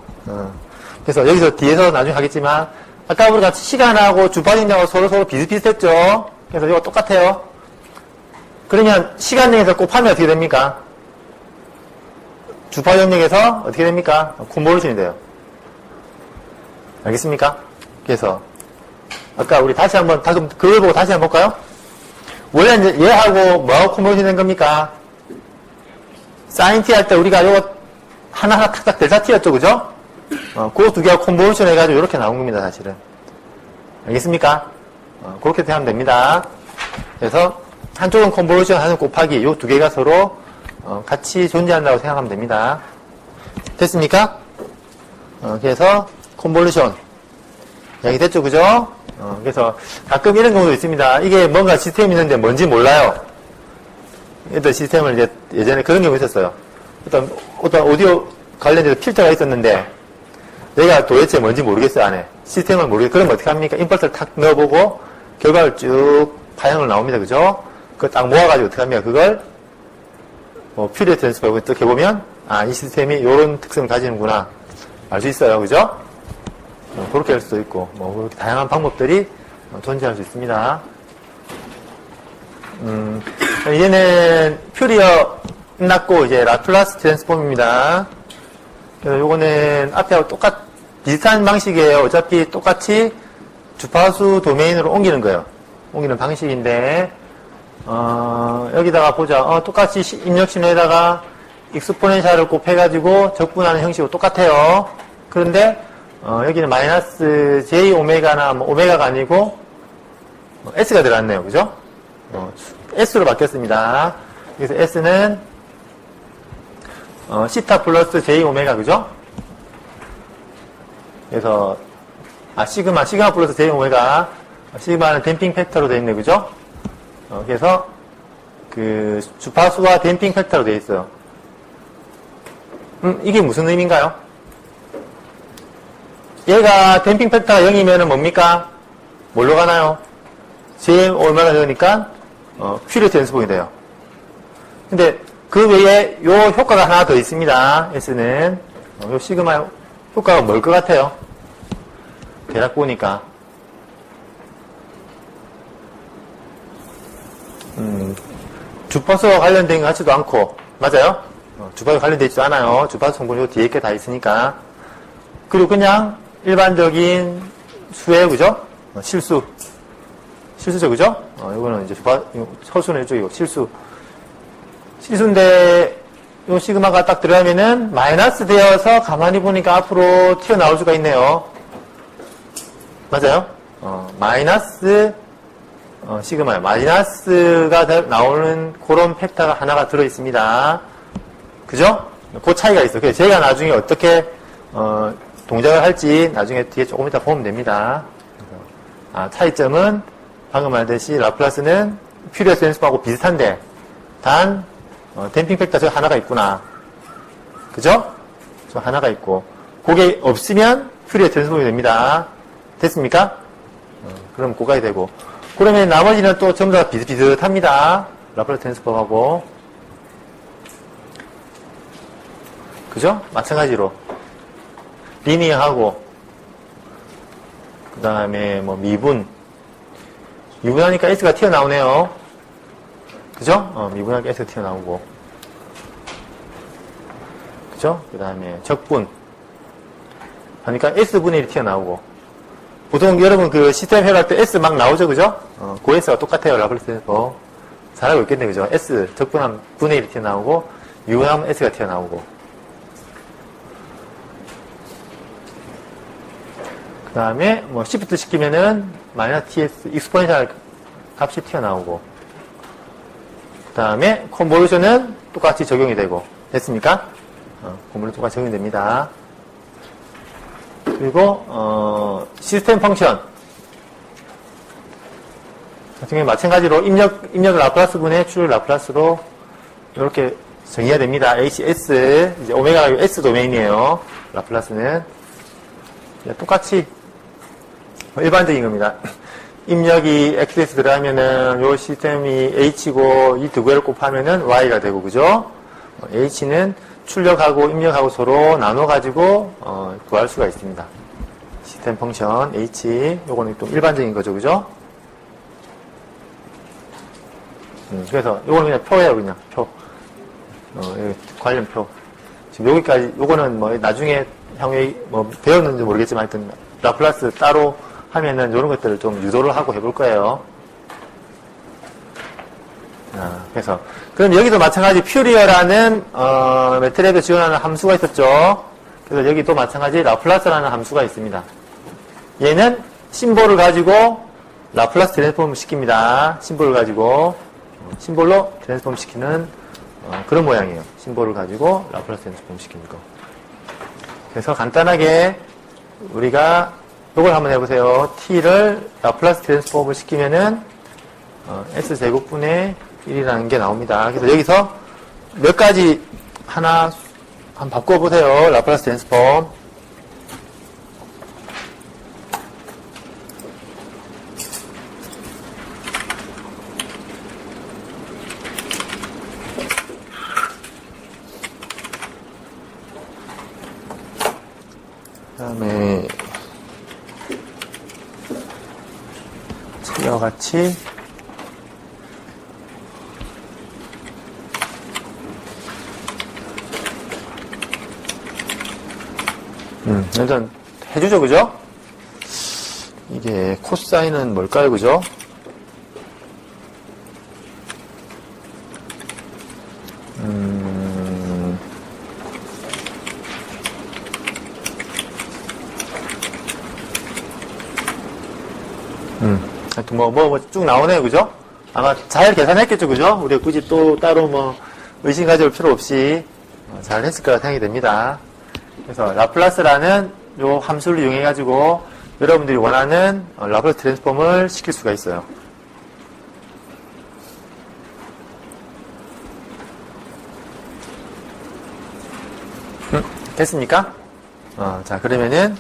그래서 여기서 뒤에서 나중에 하겠지만 아까 우리가 시간하고 주파용하고 서로 비슷비슷했죠? 그래서 이거 똑같아요. 그러면 시간 내에서 곱하면 어떻게 됩니까? 주파 영역에서 어떻게 됩니까? 컨볼루션이 돼요. 알겠습니까? 그래서 아까 우리 다시 한번 그걸 보고 다시 한번 볼까요? 원래 이제 얘하고 뭐하고 컨볼루션 된 겁니까? 사인 t 할 때 우리가 요거 하나하나 탁탁 델타 t였죠, 그죠? 그 두 개가 컨볼루션 해가지고 이렇게 나온 겁니다, 사실은. 알겠습니까? 그렇게 하면 됩니다. 그래서 한쪽은 컨볼루션, 하나는 곱하기, 요 두 개가 서로 같이 존재한다고 생각하면 됩니다. 됐습니까? 그래서 컨볼루션 여기 됐죠, 그죠? 그래서 가끔 이런 경우도 있습니다. 이게 뭔가 시스템이 있는데 뭔지 몰라요. 어떤 시스템을 이제 예전에 그런 경우 있었어요. 어떤 오디오 관련돼서 필터가 있었는데 내가 도대체 뭔지 모르겠어요, 안에. 시스템을 모르겠어요. 그럼 어떻게 합니까? 임펄스를 탁 넣어보고 결과를 쭉 파형으로 나옵니다, 그죠? 그걸 딱 모아가지고 어떻게 합니까? 그걸 퓨리어 트랜스폼 어떻게 보면 이 시스템이 이런 특성을 가지는구나 알 수 있어요. 그죠? 그렇게 할 수도 있고 그렇게 다양한 방법들이 존재할 수 있습니다. 이제는 퓨리어 끝났고 이제 라플라스 트랜스폼입니다. 그래서 요거는 앞에하고 비슷한 방식이에요. 어차피 똑같이 주파수 도메인으로 옮기는 거예요. 옮기는 방식인데 여기다가 보자. 똑같이 입력 신호에다가 익스포넨셜을 곱해가지고 적분하는 형식으로 똑같아요. 그런데 여기는 마이너스 j 오메가나 오메가가 아니고 s가 들어갔네요. 그죠? s로 바뀌었습니다. 그래서 s는 시타 플러스 j 오메가 그죠? 그래서 시그마 플러스 j 오메가 시그마는 댐핑 팩터로 되어 있네 그죠? 그래서 그 주파수와 댐핑 팩터로 되어 있어요. 이게 무슨 의미인가요? 얘가 댐핑 팩터가 0이면은 뭡니까? 뭘로 가나요? j 오메가 되니까 퓨리어 트랜스폼이 돼요. 근데 그 외에 요 효과가 하나 더 있습니다. S는 요 시그마 효과가 뭘 것 같아요? 대략 보니까 주파수와 관련된 것 같지도 않고 맞아요? 주파수 관련되어 있지 않아요. 주파수 성분이 요 뒤에 게 다 있으니까. 그리고 그냥 일반적인 수에 그죠? 실수죠 그죠? 이거는 이제 허수는 이쪽이고 실수인데 요 시그마가 딱 들어가면은 마이너스 되어서 가만히 보니까 앞으로 튀어나올 수가 있네요. 맞아요? 마이너스 시그마요. 마이너스가 나오는 그런 팩터가 하나가 들어있습니다. 그죠? 그 차이가 있어요. 그래서 제가 나중에 어떻게 동작을 할지 나중에 뒤에 조금 이따 보면 됩니다. 차이점은 방금 말했듯이 라플라스는 퓨리어 트랜스폼하고 비슷한데 단 댐핑 팩터 저 하나가 있구나. 그죠? 저 하나가 있고 그게 없으면 퓨리어 트랜스폼이 됩니다. 됐습니까? 그럼 그거가 되고 그러면 나머지는 또 전부 다 비슷비슷합니다. 라플라스 트랜스폼하고 그죠? 마찬가지로 리니어하고 그 다음에 미분하니까 S가 튀어나오네요. 그죠? 미분하니까 S가 튀어나오고 그죠? 그 다음에 적분 하니까 S분의 1이 튀어나오고 보통 여러분 그 시스템 해갈 때 S 막 나오죠, 그죠? 그 S가 똑같아요, 라플라스 트랜스폼. 잘 알고 있겠네, 그죠? S 적분하면 분의 1이 튀어나오고 미분하면 S가 튀어나오고 그 다음에 시프트 시키면은 마이너스 TS 익스포넨셜 값이 튀어나오고 그 다음에 컨볼루션은 똑같이 적용이 되고 됐습니까? 컨볼루션 똑같이 적용이 됩니다. 그리고 시스템 펑션 나중에 마찬가지로 입력 라플라스 분의 출력 라플라스로 이렇게 정의가 됩니다. HS 이제 오메가가 S 도메인이에요. 라플라스는 똑같이 일반적인 겁니다. 입력이 XS 들어가면은 요 시스템이 H고 이 두 개를 곱하면은 Y가 되고 그죠? H는 출력하고 입력하고 서로 나눠가지고 구할 수가 있습니다. 시스템 펑션 H 요거는 좀 일반적인 거죠, 그죠? 그래서 요거는 그냥 표예요, 그냥 표. 관련 표. 지금 여기까지 요거는 나중에 향후에 배웠는지 모르겠지만 하여튼 라플라스 따로 하면은 이런 것들을 좀 유도를 하고 해볼 거예요. 그래서 그럼 여기도 마찬가지 퓨리어라는 매트랩에 지원하는 함수가 있었죠. 그래서 여기도 마찬가지 라플라스라는 함수가 있습니다. 얘는 심볼을 가지고 라플라스 트랜스폼을 시킵니다. 심볼을 가지고 심볼로 트랜스폼 시키는 그런 모양이에요. 심볼을 가지고 라플라스 트랜스폼 시키는 거. 그래서 간단하게 우리가 이걸 한번 해보세요. t를 라플라스 트랜스폼을 시키면은 s제곱분의 1이라는 게 나옵니다. 그래서 여기서 몇 가지 하나 한번 바꿔보세요. 라플라스 트랜스폼. 다음에 이와 같이 일단 해주죠, 그죠? 이게 코사인은 뭘까요, 그죠? 하여튼 쭉 나오네요, 그죠? 아마 잘 계산했겠죠, 그죠? 우리가 굳이 또 따로 의심 가져올 필요 없이 잘 했을 거라 생각이 됩니다. 그래서 라플라스라는 요 함수를 이용해가지고 여러분들이 원하는 라플라스 트랜스폼을 시킬 수가 있어요. 됐습니까? 자, 그러면은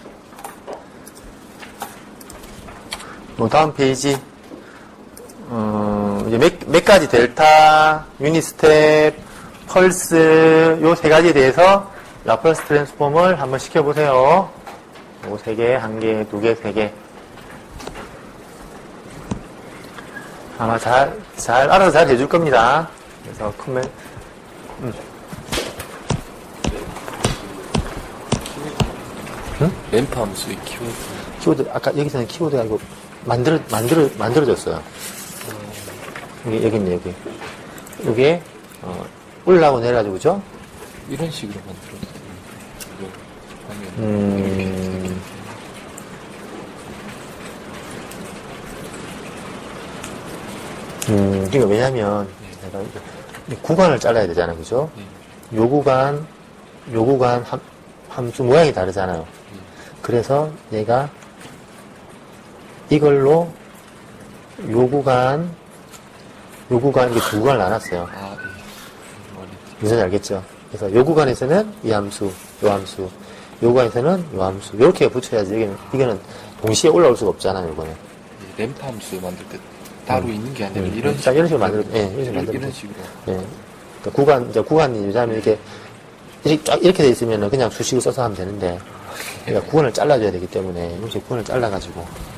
다음 페이지 이제 몇 가지 델타, 유닛 스텝, 펄스 요 세 가지에 대해서 라플라스 트랜스폼을 한번 시켜보세요. 요 3개, 1개, 2개, 3개. 아마 알아서 잘 해줄 겁니다. 그래서 큰맨 램프 함수의 키워드, 아까 여기서는 키워드가 아니고 만들어졌어요. 여기 있네, 여기. 이게, 올라가고 내려가지고, 그죠? 이런 식으로 만들어도 되는 그러니까 왜냐면, 내가 구간을 잘라야 되잖아요, 그죠? 요 구간 함수 모양이 다르잖아요. 그래서 얘가 이걸로 요 구간, 이게 두 구간을 나눴어요. 무슨 알겠죠? 그래서 요 구간에서는 이 함수, 요 함수, 요 구간에서는 요 함수, 요렇게 붙여야지. 이거는 동시에 올라올 수가 없잖아요, 이거는. 램프 함수 만들 때 따로 있는 게 아니라 이런 식으로 만들어, 이런 식으로. 예. 그러니까 구간이 요즘에 이렇게 돼 있으면 그냥 수식을 써서 하면 되는데, 그러니까 구간을 잘라줘야 되기 때문에, 이렇게 구간을 잘라가지고.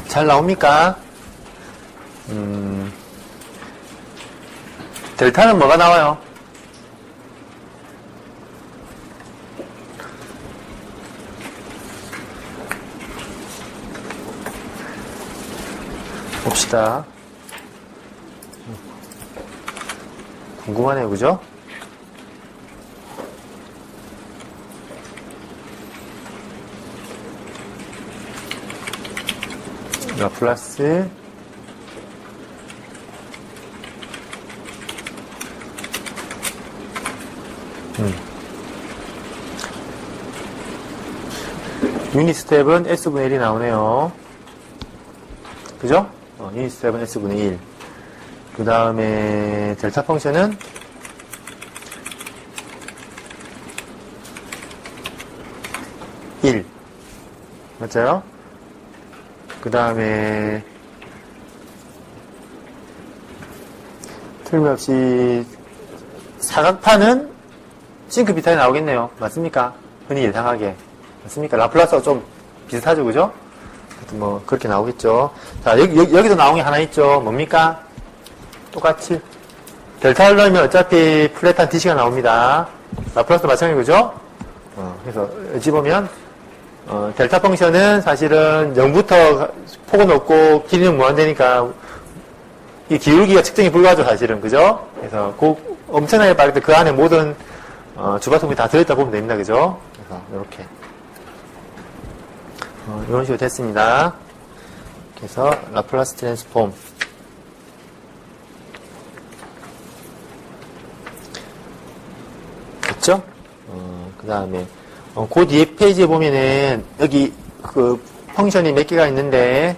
잘 나옵니까? 델타는 뭐가 나와요? 봅시다. 궁금하네요, 그죠? 라플라스 유닛 스텝은 S분의 1이 나오네요. 그죠? 유닛 스텝은 S분의 1. 그 다음에 델타 펑션은 (1) 맞아요? 그 다음에 틀림없이 사각판은 싱크비탈이 나오겠네요. 맞습니까? 흔히 예상하게. 맞습니까? 라플라스하고 좀 비슷하죠, 그죠? 하여튼 그렇게 나오겠죠. 자, 여기도 나온 게 하나 있죠. 뭡니까? 똑같이. 델타를 넣으면 어차피 플랫한 DC가 나옵니다. 라플라스도 마찬가지고, 그죠? 그래서, 여기 보면, 델타 펑션은 사실은 0부터 폭은 없고 길이는 무한대니까 이 기울기가 측정이 불가하죠, 사실은. 그죠? 그래서 엄청나게 빠를 때 그 안에 모든 주파수이 다 들어있다 보면 됩니다. 그죠? 그래서 이렇게 이런 식으로 됐습니다. 그래서 라플라스 트랜스폼 됐죠? 그 다음에 그 뒤에 페이지에 보면은 여기 그 펑션이 몇 개가 있는데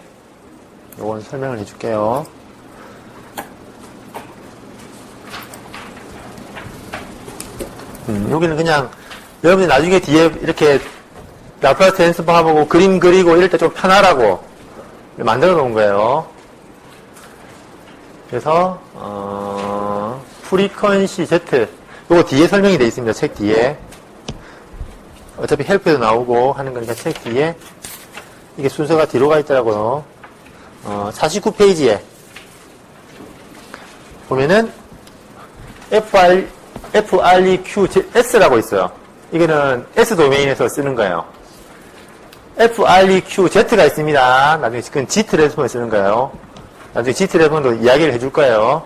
요건 설명을 해줄게요. 여기는 그냥 여러분이 나중에 뒤에 이렇게 라플라스 트랜스폼하고 그림 그리고 이럴 때 좀 편하라고 만들어 놓은 거예요. 그래서 프리퀀시 Z 요거 뒤에 설명이 되어 있습니다. 책 뒤에. 어차피 헬프에도 나오고 하는 거니까 책 뒤에 이게 순서가 뒤로 가 있더라고요. 49페이지에 보면은 FREQS라고 있어요. 이거는 S 도메인에서 쓰는 거예요. FREQZ가 있습니다. 나중에 그건 G 트랜스폼에 쓰는 거예요. 나중에 G 트랜스폼도 이야기를 해줄 거예요.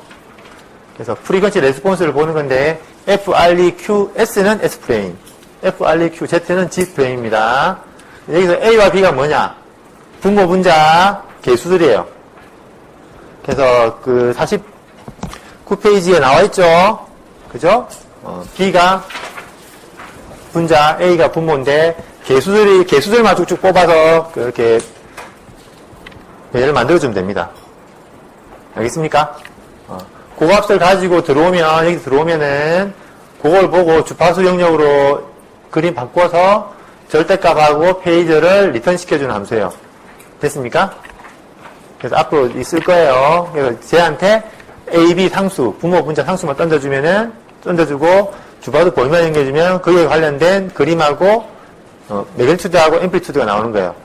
그래서 프리퀀시 레스폰스를 보는 건데 FREQS는 S 프레임, FREQZ는 G 프레임입니다. 여기서 A와 B가 뭐냐? 분모, 분자, 개수들이에요. 그래서 그 49페이지에 나와 있죠? 그죠? B가 분자, A가 분모인데, 개수들만 쭉쭉 뽑아서, 그렇게, 얘를 만들어주면 됩니다. 알겠습니까? 그 값을 가지고 들어오면, 여기 들어오면은, 그걸 보고 주파수 영역으로 그림 바꿔서 절대값하고 페이저를 리턴 시켜주는 함수예요. 됐습니까? 그래서 앞으로 있을 거예요. 그래서 쟤한테 A, B 상수, 분모, 분자 상수만 던져주고, 주파수 범위만 연결해주면 그에 관련된 그림하고, 매그니튜드하고 앰플리튜드가 나오는 거예요.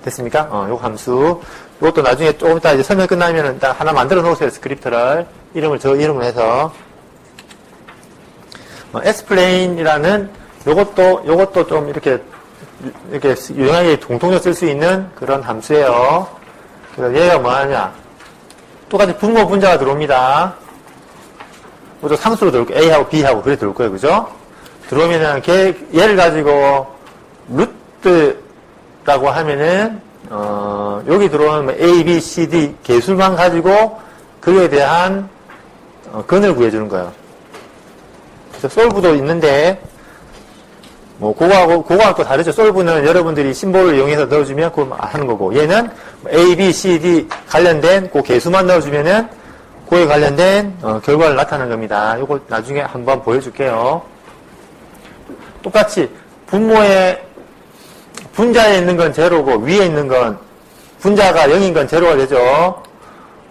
됐습니까? 요 함수. 이것도 나중에 조금 이따 이제 설명 끝나면 딱 하나 만들어 놓으세요. 스크립트를. 저 이름을 해서. S플레인이라는 요것도 좀 이렇게 유용하게 공통적으로 쓸 수 있는 그런 함수예요. 그래서 얘가 뭐 하냐. 똑같이 분모 분자가 들어옵니다. 또 상수로 들어올 거예요. A하고 B하고 그래 들어올 거예요. 그죠? 들어오면은 얘를 가지고 루트라고 하면은 여기 들어오는 A, B, C, D 개수만 가지고 그에 대한 근을 구해주는 거예요. 그래서 솔브도 있는데 뭐 그거하고 또 다르죠. 솔브는 여러분들이 심볼을 이용해서 넣어주면 그걸 하는 거고 얘는 A, B, C, D 관련된 그 개수만 넣어주면은 그에 관련된 결과를 나타내는 겁니다. 이거 나중에 한번 보여줄게요. 똑같이 분자에 있는 건 제로고 위에 있는 건 분자가 0인 건 제로가 되죠.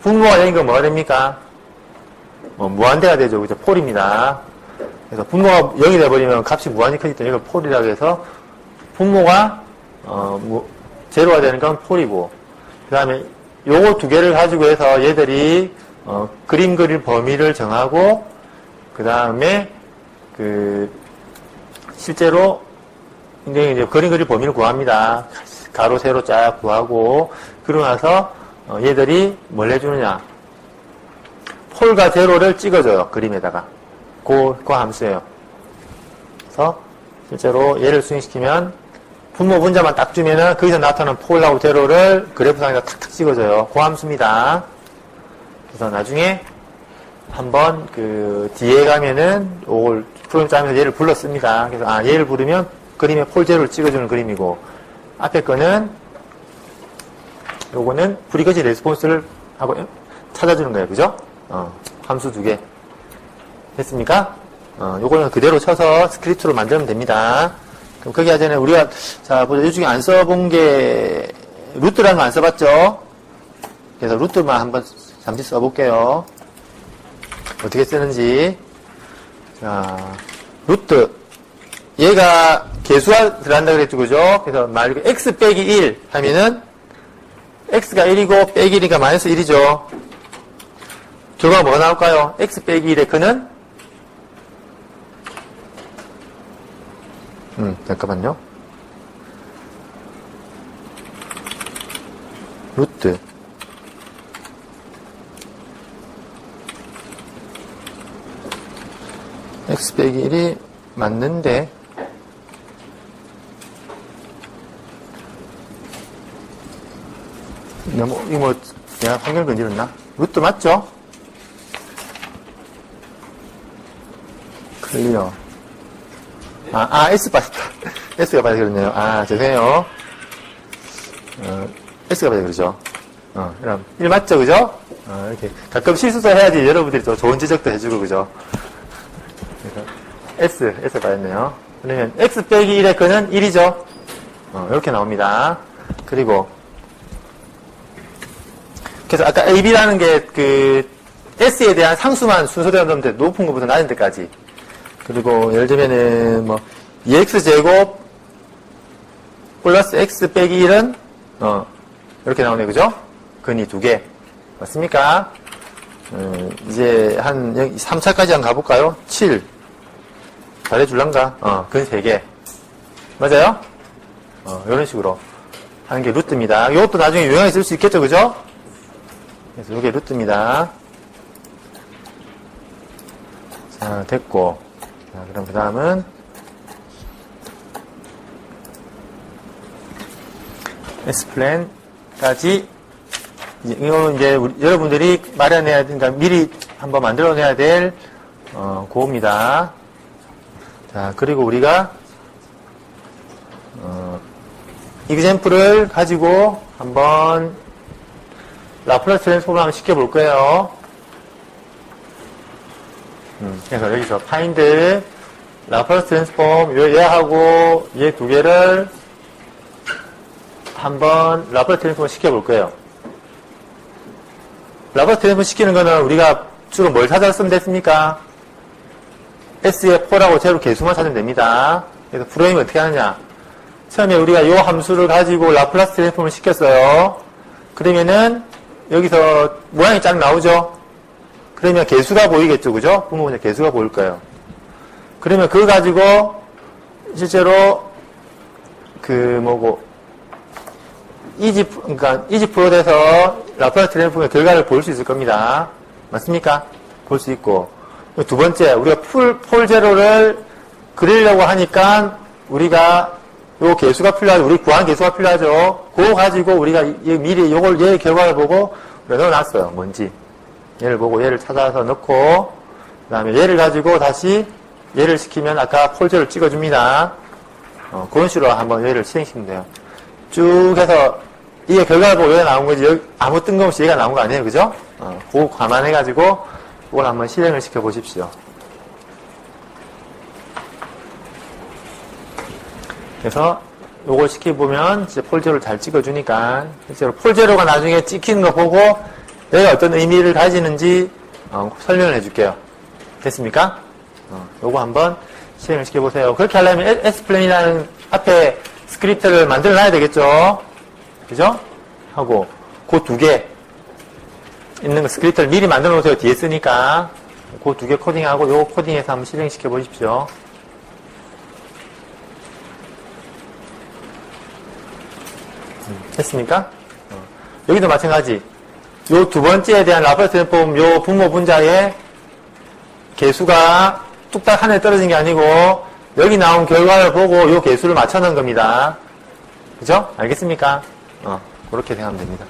분모가 0인 건 뭐가 됩니까? 무한대가 되죠. 그죠? 폴입니다. 그래서 분모가 0이 돼버리면 값이 무한히 크기 때문에 이걸 폴이라고 해서 분모가 제로가 되는 건 폴이고 그 다음에 요거 두 개를 가지고 해서 얘들이 그림 그릴 범위를 정하고 그 다음에 실제로 이제 그림 그릴 범위를 구합니다. 가로 세로 쫙 구하고 그러고 나서 얘들이 뭘 해주느냐 폴과 제로를 찍어줘요. 그림에다가 그 함수예요. 그래서 실제로 얘를 수행시키면 분모 분자만 딱 주면은 거기서 나타나는 폴하고 제로를 그래프상에다 탁탁 찍어줘요. 그 함수입니다. 그래서 나중에 한번 뒤에 가면은 이걸 프로그램 짜면서 얘를 불렀습니다. 그래서 얘를 부르면 그림에 폴 제로를 찍어주는 그림이고 앞에 거는 요거는 프리퀀시 레스폰스를 하고 찾아주는 거예요. 그죠? 함수 두 개. 됐습니까? 요거는 그대로 쳐서 스크립트로 만들면 됩니다. 그럼 거기 하기 전에 우리가, 자, 보자. 이 중에 안 써본 게, 루트라는 거 안 써봤죠? 그래서 루트만 한번 잠시 써볼게요. 어떻게 쓰는지. 자, 루트. 얘가 개수가 들어간다 그랬죠, 그죠? 그래서 말고 x 빼기 1 하면은, x가 1이고, 빼기 1이니까 마이너스 1이죠. 결과가 뭐가 나올까요? x 빼기 1의 그는 잠깐만요. 루트 x 빼기 1이 맞는데 이거 내가 판결 건드렸나? 루트 맞죠? 클리어. S 빠졌다. S가 빠져 그러네요. 죄송해요. S가 빠져 그러죠. 그럼 1 맞죠, 그죠? 이렇게 가끔 실수도 해야지 여러분들이 더 좋은 지적도 해주고, 그죠? 그래서 S 빠졌네요. 그러면 X 빼기 1의 근은 1이죠? 이렇게 나옵니다. 그리고 그래서 아까 AB라는 게 그 S에 대한 상수만 순서대로 넣으면 돼. 높은 것부터 낮은 데까지. 그리고 예를 들면은 뭐 2x제곱 플러스 x 빼기 1은 이렇게 나오네. 그죠? 근이 2개. 맞습니까? 이제 한 3차까지 한번 가볼까요? 7. 잘해줄란가? 근 3개. 맞아요? 이런 식으로 하는 게 루트입니다. 이것도 나중에 유형에 쓸 수 있겠죠? 그죠? 그래서 이게 루트입니다. 자, 됐고. 자, 그럼 그 다음은 S플랜까지 이거는 이제 여러분들이 마련해야 되니까 미리 한번 만들어내야 될 그겁니다. 자, 그리고 우리가 이그젬플을 가지고 한번 라플라스 트랜스폼을 한번 시켜볼 거예요. 그래서 여기서 find 라플라스 트랜스폼 얘하고 얘 두 개를 한번 라플라스 트랜스폼을 시켜볼 거예요. 라플라스 트랜스폼 시키는 거는 우리가 주로 뭘 찾아서 쓰면 됐습니까? S의 4라고 제로 개수만 찾으면 됩니다. 그래서 프로그램이 어떻게 하느냐? 처음에 우리가 이 함수를 가지고 라플라스 트랜스폼을 시켰어요. 그러면은 여기서 모양이 쫙 나오죠? 그러면 개수가 보이겠죠, 그죠? 부모분의 개수가 보일 거예요. 그러면 그거 가지고 실제로 이지 프로에서 라플라스 트랜스폼의 결과를 볼 수 있을 겁니다. 맞습니까? 볼 수 있고. 두 번째, 우리가 폴 제로를 그리려고 하니까 우리가 요 개수가 필요하죠. 우리 구한 개수가 필요하죠. 그거 가지고 우리가 미리 얘 결과를 보고 우리가 넣어놨어요. 뭔지. 얘를 보고 얘를 찾아서 넣고, 그 다음에 얘를 가지고 다시 얘를 시키면 아까 폴제를 찍어줍니다. 그런 식으로 한번 얘를 실행시키면 돼요. 쭉 해서 이게 결과를 보고 얘가 나온 거지, 여기 아무 뜬금없이 얘가 나온 거 아니에요. 그죠? 그거 감안해가지고 그걸 한번 실행을 시켜보십시오. 그래서 요걸 시켜보면 이제 폴제로를 잘 찍어주니까 실제로 폴제로가 나중에 찍히는 거 보고 얘가 어떤 의미를 가지는지 설명을 해줄게요. 됐습니까? 요거 한번 실행을 시켜보세요. 그렇게 하려면 S플랜이라는 앞에 스크립트를 만들어놔야 되겠죠? 그죠? 하고 그 두 개 있는 거 스크립트를 미리 만들어 놓으세요. 뒤에 쓰니까 그 두 개 코딩하고 요거 코딩해서 한번 실행시켜 보십시오. 됐습니까? 여기도 마찬가지. 요 두 번째에 대한 라플라스 트랜스폼 요 분모 분자의 개수가 뚝딱 하늘에 떨어진 게 아니고 여기 나온 결과를 보고 요 개수를 맞춰 놓은 겁니다. 그죠? 알겠습니까? 그렇게 생각하면 됩니다.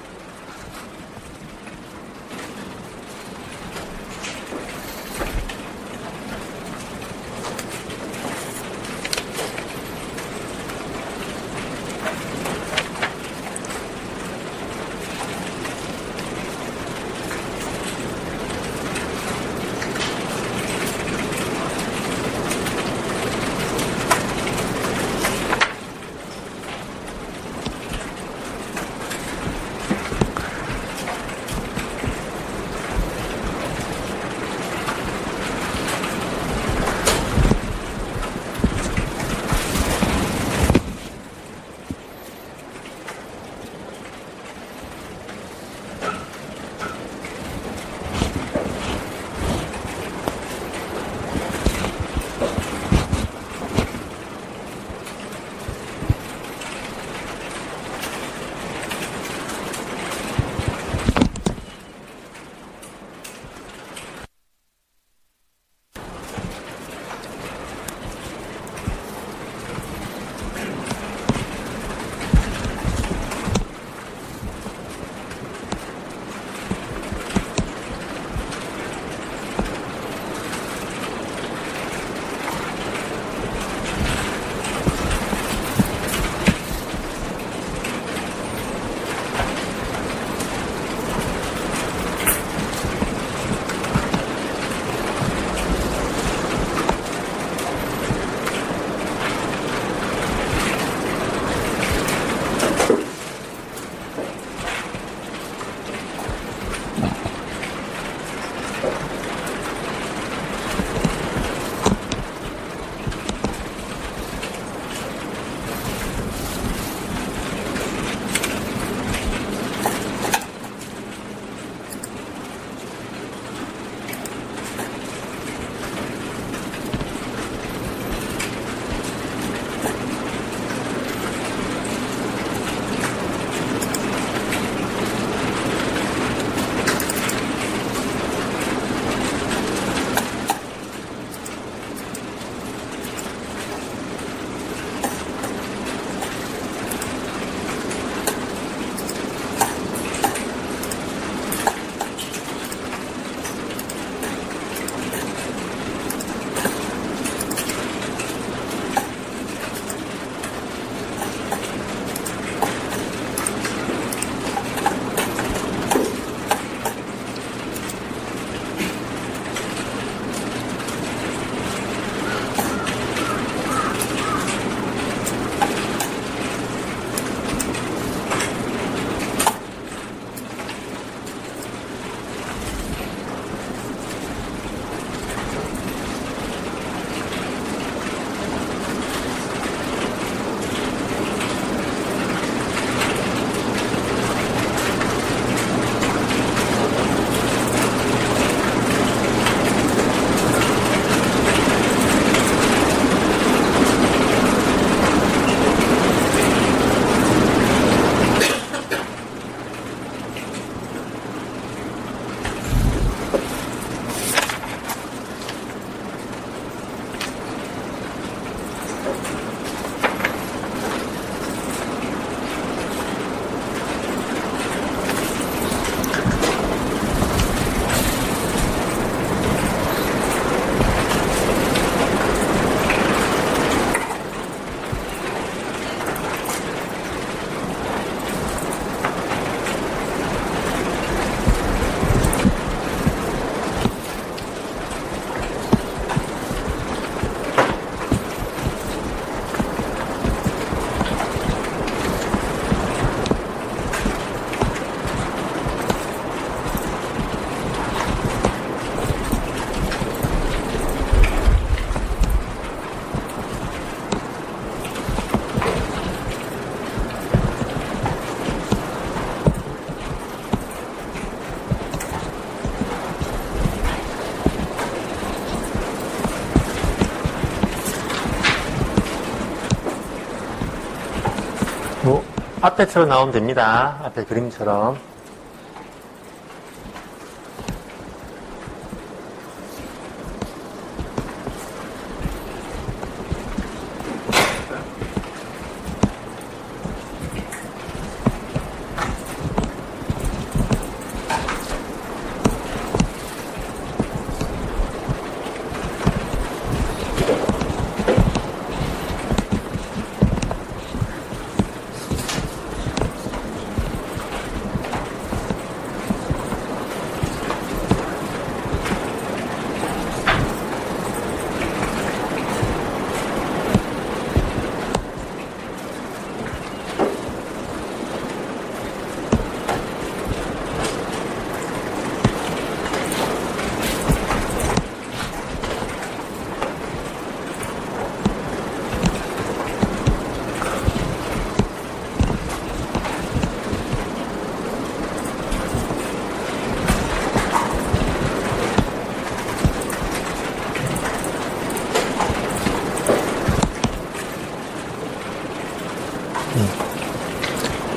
앞에처럼 나오면 됩니다. 앞에 그림처럼.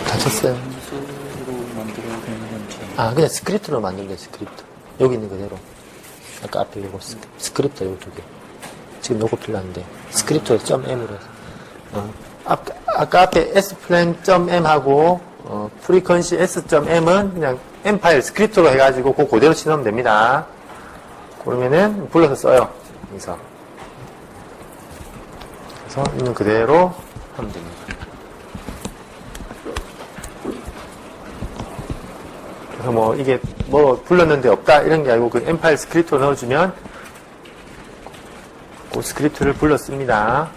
다 쳤어요. 수로 만들어야 되는 건지. 아, 그냥 스크립트로 만들면 돼, 스크립트. 여기 있는 그대로. 아까 앞에 요거 스크립트 요 두 개. 지금 요거 필요한데. 스크립트 .m으로 해서. 아까 앞에 splan.m 하고, frequency s.m은 그냥 m 파일 스크립트로 해가지고 그대로 치면 됩니다. 그러면은 불러서 써요. 여기서. 그래서 있는 그대로 하면 됩니다. 그래서 뭐 이게 뭐 불렀는데 없다 이런 게 아니고 그 m 파일 스크립트로 넣어주면 그 스크립트를 불렀습니다.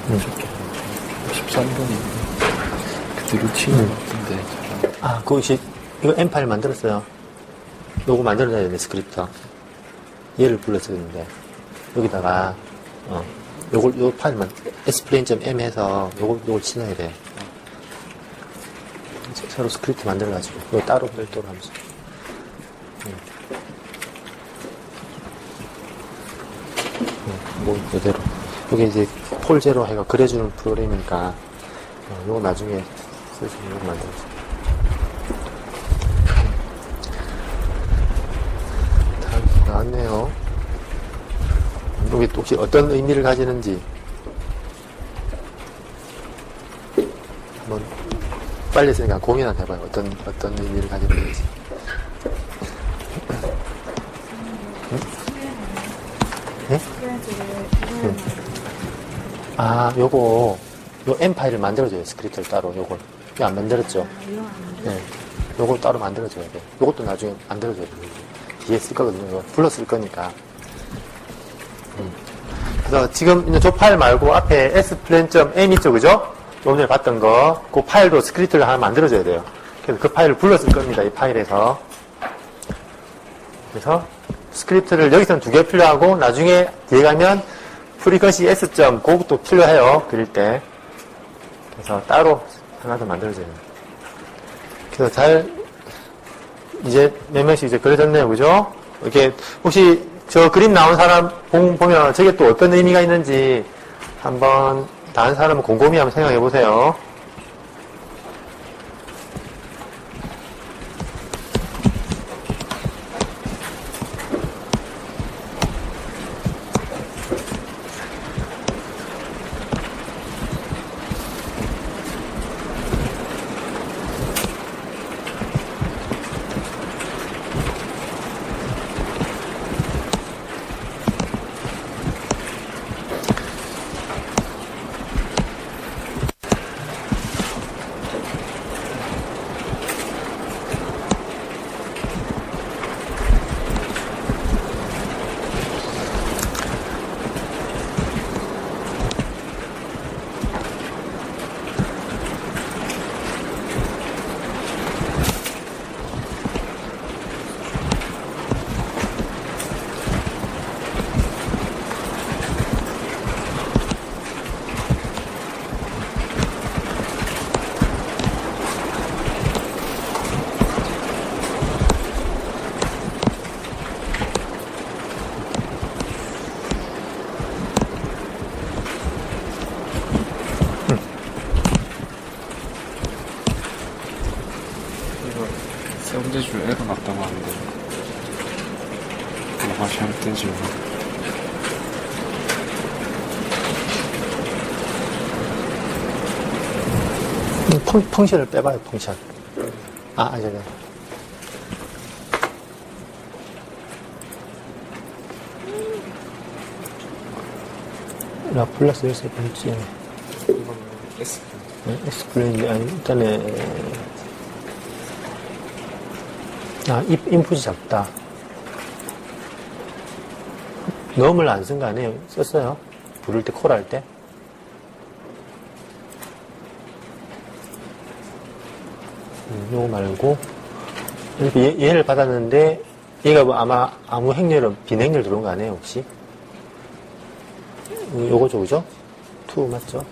좋게 13번이 그대로 치는 것 같은데. 아, 그것이, 이거 M 파일 만들었어요. 요거 만들어놔야 되네, 스크립트. 얘를 불렀어야 되는데. 여기다가, 요 파일만, splan.m 해서 요걸 치워야 돼. 새로 스크립트 만들어가지고, 이거 따로 별도로 하면서. 뭐, 이대로. 이게 이제 폴제로 해가 그려주는 프로그램이니까, 요거 나중에 쓸 수 있는 거 만들었어. 다 나왔네요. 이게 또 혹시 어떤 의미를 가지는지, 한번 빨리 했으니까 고민 한번 해봐요. 어떤 의미를 가지는지. 네? 아, 요 M 파일을 만들어줘요. 스크립트를 따로, 요걸. 이거 안 만들었죠? 네. 요걸 따로 만들어줘야 돼. 요것도 나중에 만들어줘야 돼. 뒤에 쓸 거거든요. 이거 불러 쓸 거니까. 그래서 지금 있는 저 파일 말고 앞에 splen.m 있죠, 그죠? 오늘 봤던 거, 그 파일로 스크립트를 하나 만들어줘야 돼요. 그래서 그 파일을 불러 쓸 겁니다. 이 파일에서. 그래서 스크립트를 여기서는 2개 필요하고, 나중에 뒤에 가면 프리퀀시 s. 그것도 필요해요. 그릴 때. 그래서 따로 하나 더 만들어줘야 돼요. 그래서 이제 몇 명씩 이제 그려졌네요. 그죠? 이렇게, 혹시 저 그림 나온 사람 보면 저게 또 어떤 의미가 있는지 한번 다른 사람은 곰곰이 한번 생각해 보세요. 세운대줄 에러 났다고 하는데 뭐가 잘못된지 펑션을 빼봐요, 펑션. 아니. 라플라스 열쇠 번째. 이거는 S 스크린인데, 아니, 일단에, 인풋이 작다. 넘을 안 쓴 거 아니에요? 썼어요? 부를 때, 콜 할 때? 요거 말고, 이렇게 얘를 받았는데, 얘가 뭐 아마 아무 행렬은 빈행렬 들어온 거 아니에요, 혹시? 요거죠, 그죠? 2 맞죠?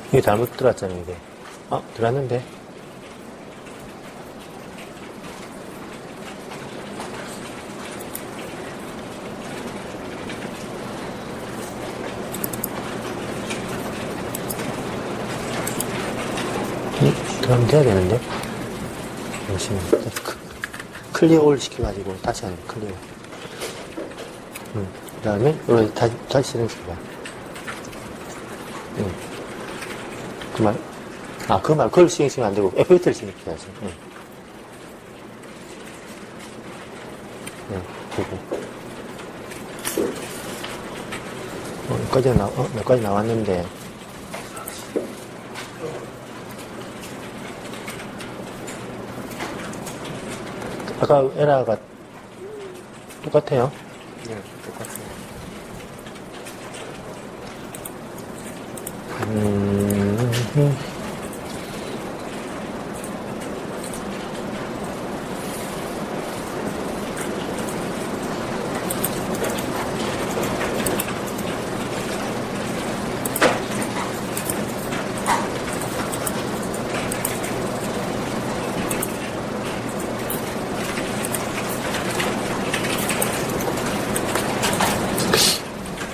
이게 잘못 들어왔잖아요, 이게. 들어왔는데. 들어가면 돼야 되는데. 잠시만요. 클리어 올 시켜가지고 다시 하는 클리어. 그 다음에, 여기 다시 실행시켜봐. 그걸 실행시키면 안 되고, FFT를 실행시켜야지. 보고. 여기까지 나왔는데, 아까 에러가 똑같아요. 네, 똑같아요.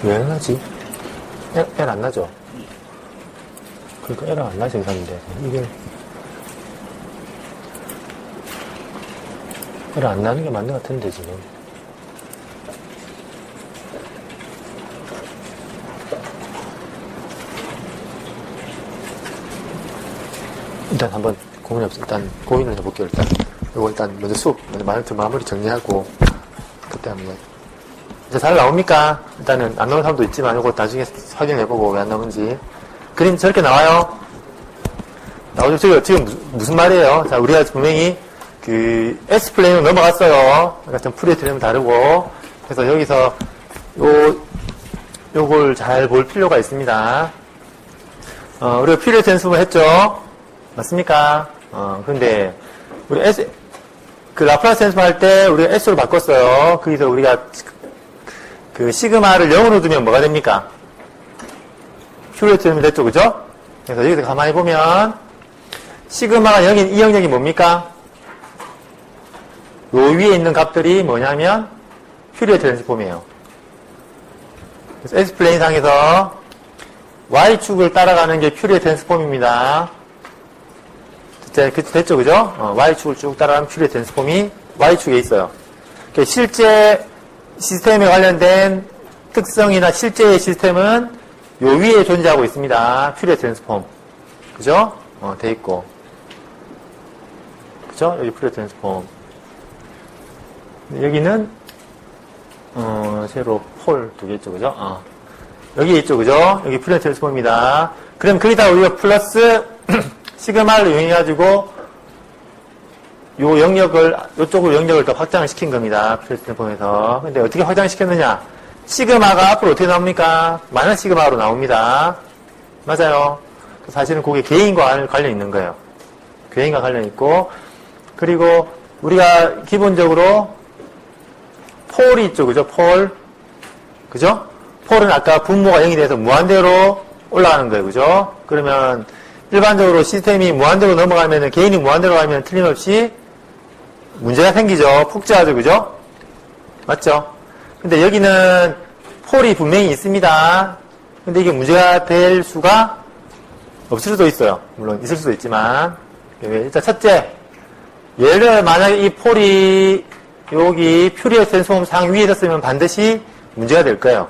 왜 안 나지? 에러 안 나죠? 그러니까 에러 안 나죠, 이상인데. 이게, 에러 안 나는 게 맞는 것 같은데, 지금. 일단 한번 고민을 해볼게요, 일단. 이거 일단 먼저 마무리 정리하고, 그때 한번. 이제 잘 나옵니까? 일단은 안 나오는 사람도 있지만, 이거 나중에 확인해보고 왜 안 나오는지. 그림 저렇게 나와요? 나오죠? 지금 무슨 말이에요? 자, 우리가 분명히 S플레인으로 넘어갔어요. 그러니까 좀 풀이의 트램은 다르고. 그래서 여기서 요걸 잘 볼 필요가 있습니다. 우리가 퓨리어 트랜스폼을 했죠? 맞습니까? 근데, 우리 라플라스 트랜스폼 할 때 우리가 S로 바꿨어요. 거기서 우리가 시그마를 0으로 두면 뭐가 됩니까? 퓨리어 트랜스폼이 됐죠, 그죠? 그래서 여기서 가만히 보면, 시그마가 0인 이 영역이 뭡니까? 요 위에 있는 값들이 뭐냐면, 퓨리어 트랜스폼이에요. 그래서 S플레인 상에서 Y축을 따라가는 게 퓨리어 트랜스폼입니다. 됐죠, 그죠? Y축을 쭉 따라가는 퓨리어 트랜스폼이 Y축에 있어요. 실제 시스템에 관련된 특성이나 실제의 시스템은 요 위에 존재하고 있습니다. 퓨리어 트랜스폼. 그죠? 돼 있고. 그죠? 여기 퓨리어 트랜스폼. 여기는, 세로 폴 두 개 있죠, 그죠? 여기 있죠, 그죠? 여기 퓨리어 트랜스폼입니다. 그럼 거기다 우리가 플러스 시그마를 이용해가지고 요 영역을, 요쪽으로 영역을 더 확장을 시킨 겁니다. 퓨리어 트랜스폼에서. 근데 어떻게 확장시켰느냐? 시그마가 앞으로 어떻게 나옵니까? 마이너스 시그마로 나옵니다. 맞아요. 사실은 그게 개인과 관련 있는 거예요. 개인과 관련 있고, 그리고 우리가 기본적으로 폴이 있죠, 그죠? 폴. 그죠? 폴은 아까 분모가 0이 돼서 무한대로 올라가는 거예요, 그죠? 그러면 일반적으로 시스템이 무한대로 넘어가면, 개인이 무한대로 가면 틀림없이 문제가 생기죠. 폭주하죠, 그죠? 맞죠? 근데 여기는 폴이 분명히 있습니다. 근데 이게 문제가 될 수가 없을 수도 있어요. 물론 있을 수도 있지만. 일단 첫째, 예를 들어 만약에 이 폴이 여기 퓨리어 트랜스폼 상 위에 있었으면 반드시 문제가 될 거예요.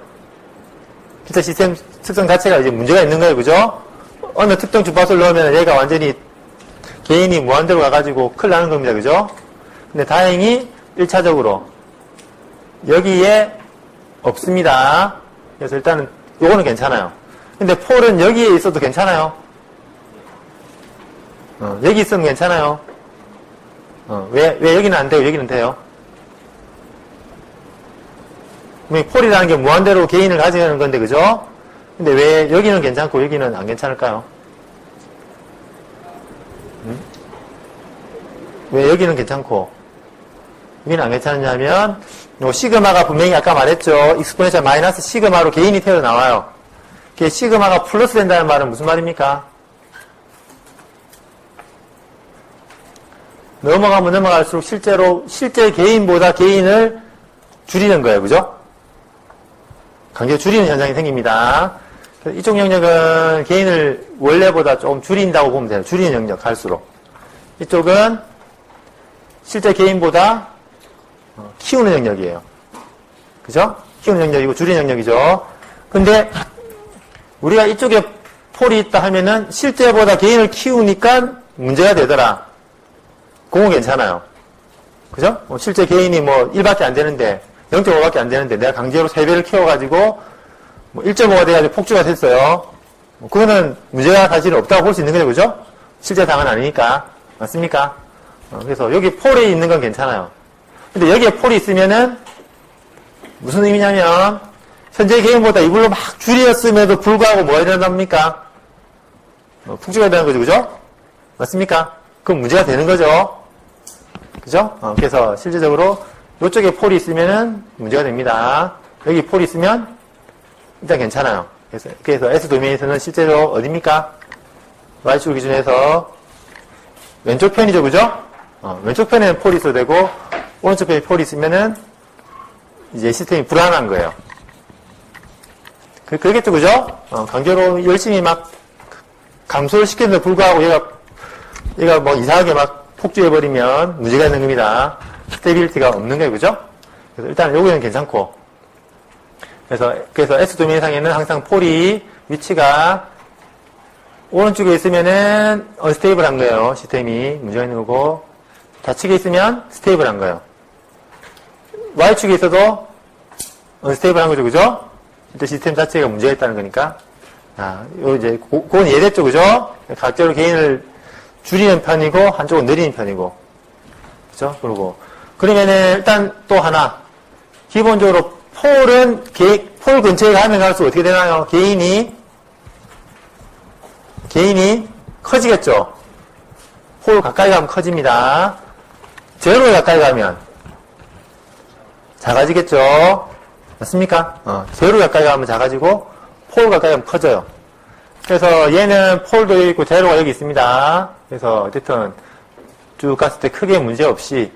기타 시스템 특성 자체가 이제 문제가 있는 거예요, 그죠? 어느 특정 주파수를 넣으면 얘가 완전히 개인이 무한대로 가가지고 큰일 나는 겁니다, 그죠? 근데 다행히 1차적으로 여기에 없습니다. 그래서 일단은 요거는 괜찮아요. 근데 폴은 여기에 있어도 괜찮아요. 여기 있으면 괜찮아요. 왜 여기는 안 돼요? 여기는 돼요? 폴이라는 게 무한대로 개인을 가져가는 건데, 그죠? 근데 왜 여기는 괜찮고 여기는 안 괜찮을까요? 왜 여기는 괜찮고 여기는 안 괜찮냐면, 요 시그마가 분명히 아까 말했죠. 익스포넨셜 마이너스 시그마로 개인이 태어나와요. 그게 시그마가 플러스 된다는 말은 무슨 말입니까? 넘어가면 넘어갈수록 실제 개인보다 개인을 줄이는 거예요, 그죠? 관계를 줄이는 현상이 생깁니다. 이쪽 영역은 개인을 원래보다 조금 줄인다고 보면 돼요. 줄이는 영역, 갈수록. 이쪽은 실제 개인보다 키우는 영역이에요. 그죠? 키우는 영역이고 줄이는 영역이죠. 근데 우리가 이쪽에 폴이 있다 하면은 실제보다 개인을 키우니까 문제가 되더라. 그건 괜찮아요. 그죠? 실제 개인이 1밖에 안 되는데 0.5밖에 안 되는데 내가 강제로 3배를 키워가지고 1.5가 돼가지고 폭주가 됐어요. 그거는 문제가 사실은 없다고 볼 수 있는 거죠, 그죠? 실제 상은 아니니까. 맞습니까? 그래서 여기 폴에 있는 건 괜찮아요. 근데 여기에 폴이 있으면은 무슨 의미냐면 현재 개인보다 이걸로 막 줄였음에도 불구하고 뭐가 일어납니까? 폭주가 되는 거죠, 그죠? 맞습니까? 그럼 문제가 되는 거죠. 그죠? 그래서 실제적으로 이쪽에 폴이 있으면은 문제가 됩니다. 여기 폴이 있으면 일단 괜찮아요. 그래서 S 도메인에서는 실제로 어딥니까? Y축 기준에서 왼쪽 편이죠, 그죠? 왼쪽 편에는 폴이 있어도 되고 오른쪽 편에 폴이 있으면은 이제 시스템이 불안한 거예요. 그러겠죠, 그죠? 강제로 열심히 막 감소를 시켰는데 불구하고 얘가 이상하게 막 폭주해버리면 문제가 있는 겁니다. 스테빌리티가 없는 거예요, 그죠? 그래서 일단 여기는 괜찮고. 그래서 S 도메인상에는 항상 폴이 위치가 오른쪽에 있으면은 언스테이블한 거예요. 시스템이 문제가 있는 거고. 좌측에 있으면 스테이블한 거예요. Y축에 있어도 스테이블한 거죠, 그죠? 일단 시스템 자체가 문제가 있다는 거니까. 자, 요 이제, 그건 이해됐죠, 그죠? 각자로 개인을 줄이는 편이고, 한쪽은 늘리는 편이고. 그죠? 그러면은, 일단 또 하나. 기본적으로, 폴 근처에 가면 갈수록 어떻게 되나요? 개인이 커지겠죠? 폴 가까이 가면 커집니다. 제로에 가까이 가면 작아지겠죠? 맞습니까? 제로 가까이 가면 작아지고, 폴 가까이 가면 커져요. 그래서 얘는 폴도 여기 있고, 제로가 여기 있습니다. 그래서 어쨌든 쭉 갔을 때 크게 문제 없이,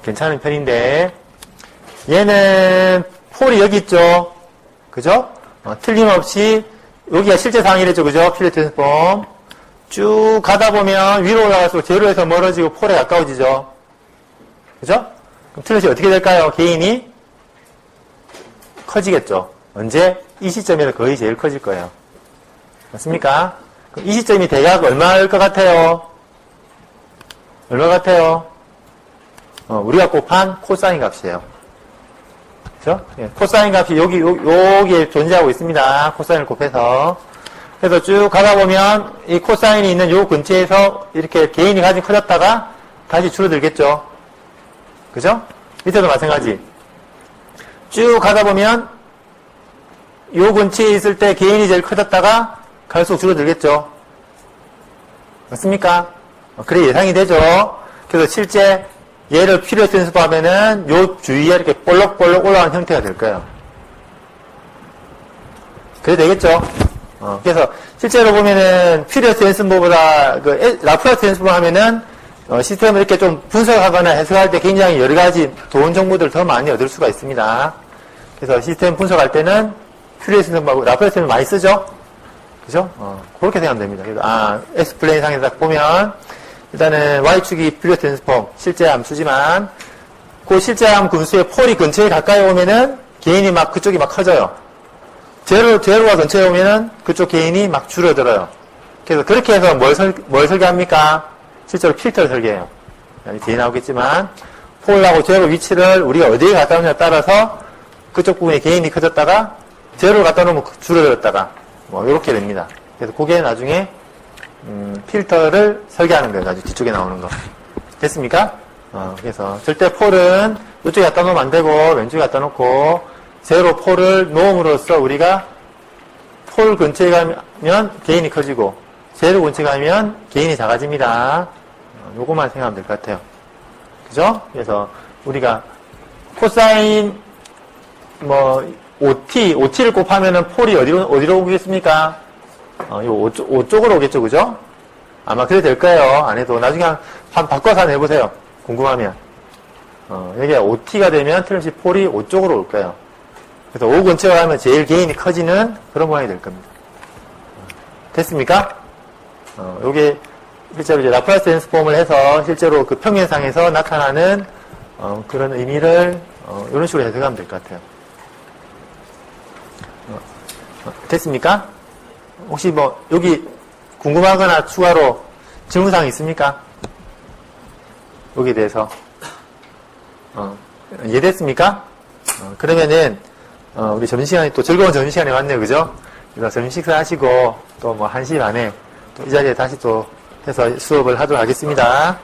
괜찮은 편인데, 얘는 폴이 여기 있죠? 그죠? 틀림없이, 여기가 실제 상황이랬죠? 그죠? 필드 트랜스폼. 쭉 가다 보면 위로 올라갈수록 제로에서 멀어지고 폴에 가까워지죠? 그죠? 그럼 틀림없이 어떻게 될까요? 개인이 커지겠죠? 언제? 이 시점에서 거의 제일 커질 거예요. 맞습니까? 그럼 이 시점이 대략 얼마일 것 같아요? 얼마 같아요? 우리가 곱한 코사인 값이에요. 그죠? 예, 코사인 값이 여기에 존재하고 있습니다. 코사인을 곱해서. 그래서 쭉 가다 보면 이 코사인이 있는 요 근처에서 이렇게 개인이 가진 커졌다가 다시 줄어들겠죠? 그죠? 밑에도 마찬가지. 쭉 가다 보면 요 근처에 있을 때 개인이 제일 커졌다가 갈수록 줄어들겠죠. 맞습니까? 그래 예상이 되죠. 그래서 실제 얘를 필요 트랜스포하면은 요 주위에 이렇게 볼록볼록 올라가는 형태가 될 거예요. 그래 되겠죠. 그래서 실제로 보면은 필요 트랜스포보다 라플라스 트랜스포 하면은 시스템을 이렇게 좀 분석하거나 해석할 때 굉장히 여러 가지 좋은 정보들을 더 많이 얻을 수가 있습니다. 그래서 시스템 분석할 때는 퓨리어 트랜스폼하고 라플라스 트랜스폼 많이 쓰죠? 그죠? 그렇게 생각하면 됩니다. 그래서, X플레인 상에서 딱 보면, 일단은 Y축이 퓨리어 트랜스폼, 실제함 수지만, 그 실제함 근수의 폴이 근처에 가까이 오면은, 개인이 그쪽이 커져요. 제로가 근처에 오면은, 그쪽 개인이 줄어들어요. 그래서 그렇게 해서 뭘 설계합니까? 실제로 필터를 설계해요. 뒤에 나오겠지만, 폴하고 제로 위치를 우리가 어디에 갖다 놓냐에 따라서, 그쪽 부분에 개인이 커졌다가, 제로를 갖다 놓으면 줄어들었다가, 이렇게 됩니다. 그래서 그게 나중에, 필터를 설계하는 거예요. 나중에 뒤쪽에 나오는 거. 됐습니까? 그래서 절대 폴은 이쪽에 갖다 놓으면 안 되고, 왼쪽에 갖다 놓고, 제로 폴을 놓음으로써 우리가 폴 근처에 가면 개인이 커지고, 제로 근처에 가면 개인이 작아집니다. 요것만 생각하면 될 것 같아요. 그죠? 그래서 우리가 코사인, OT를 곱하면은 폴이 어디로 오겠습니까? 요 5쪽으로 오겠죠, 그죠? 아마 그래 될 거예요. 안 해도. 나중에 한 바꿔서 한번 해보세요. 궁금하면. 여기가 OT가 되면 틀림없이 폴이 5쪽으로 올 거예요. 그래서 5 근처에 가면 제일 개인이 커지는 그런 모양이 될 겁니다. 됐습니까? 요게 실제로 이제 라플라스 트랜스폼을 해서 실제로 그 평면상에서 나타나는 그런 의미를 이런 식으로 해석하면 될 것 같아요. 됐습니까? 혹시 여기 궁금하거나 추가로 질문사항 있습니까? 여기에 대해서. 이해됐습니까? 그러면은, 우리 점심시간이 또 즐거운 점심시간이 왔네요. 그죠? 그래서 점심 식사하시고, 또 1시 반에 또 이 자리에 다시 또 해서 수업을 하도록 하겠습니다.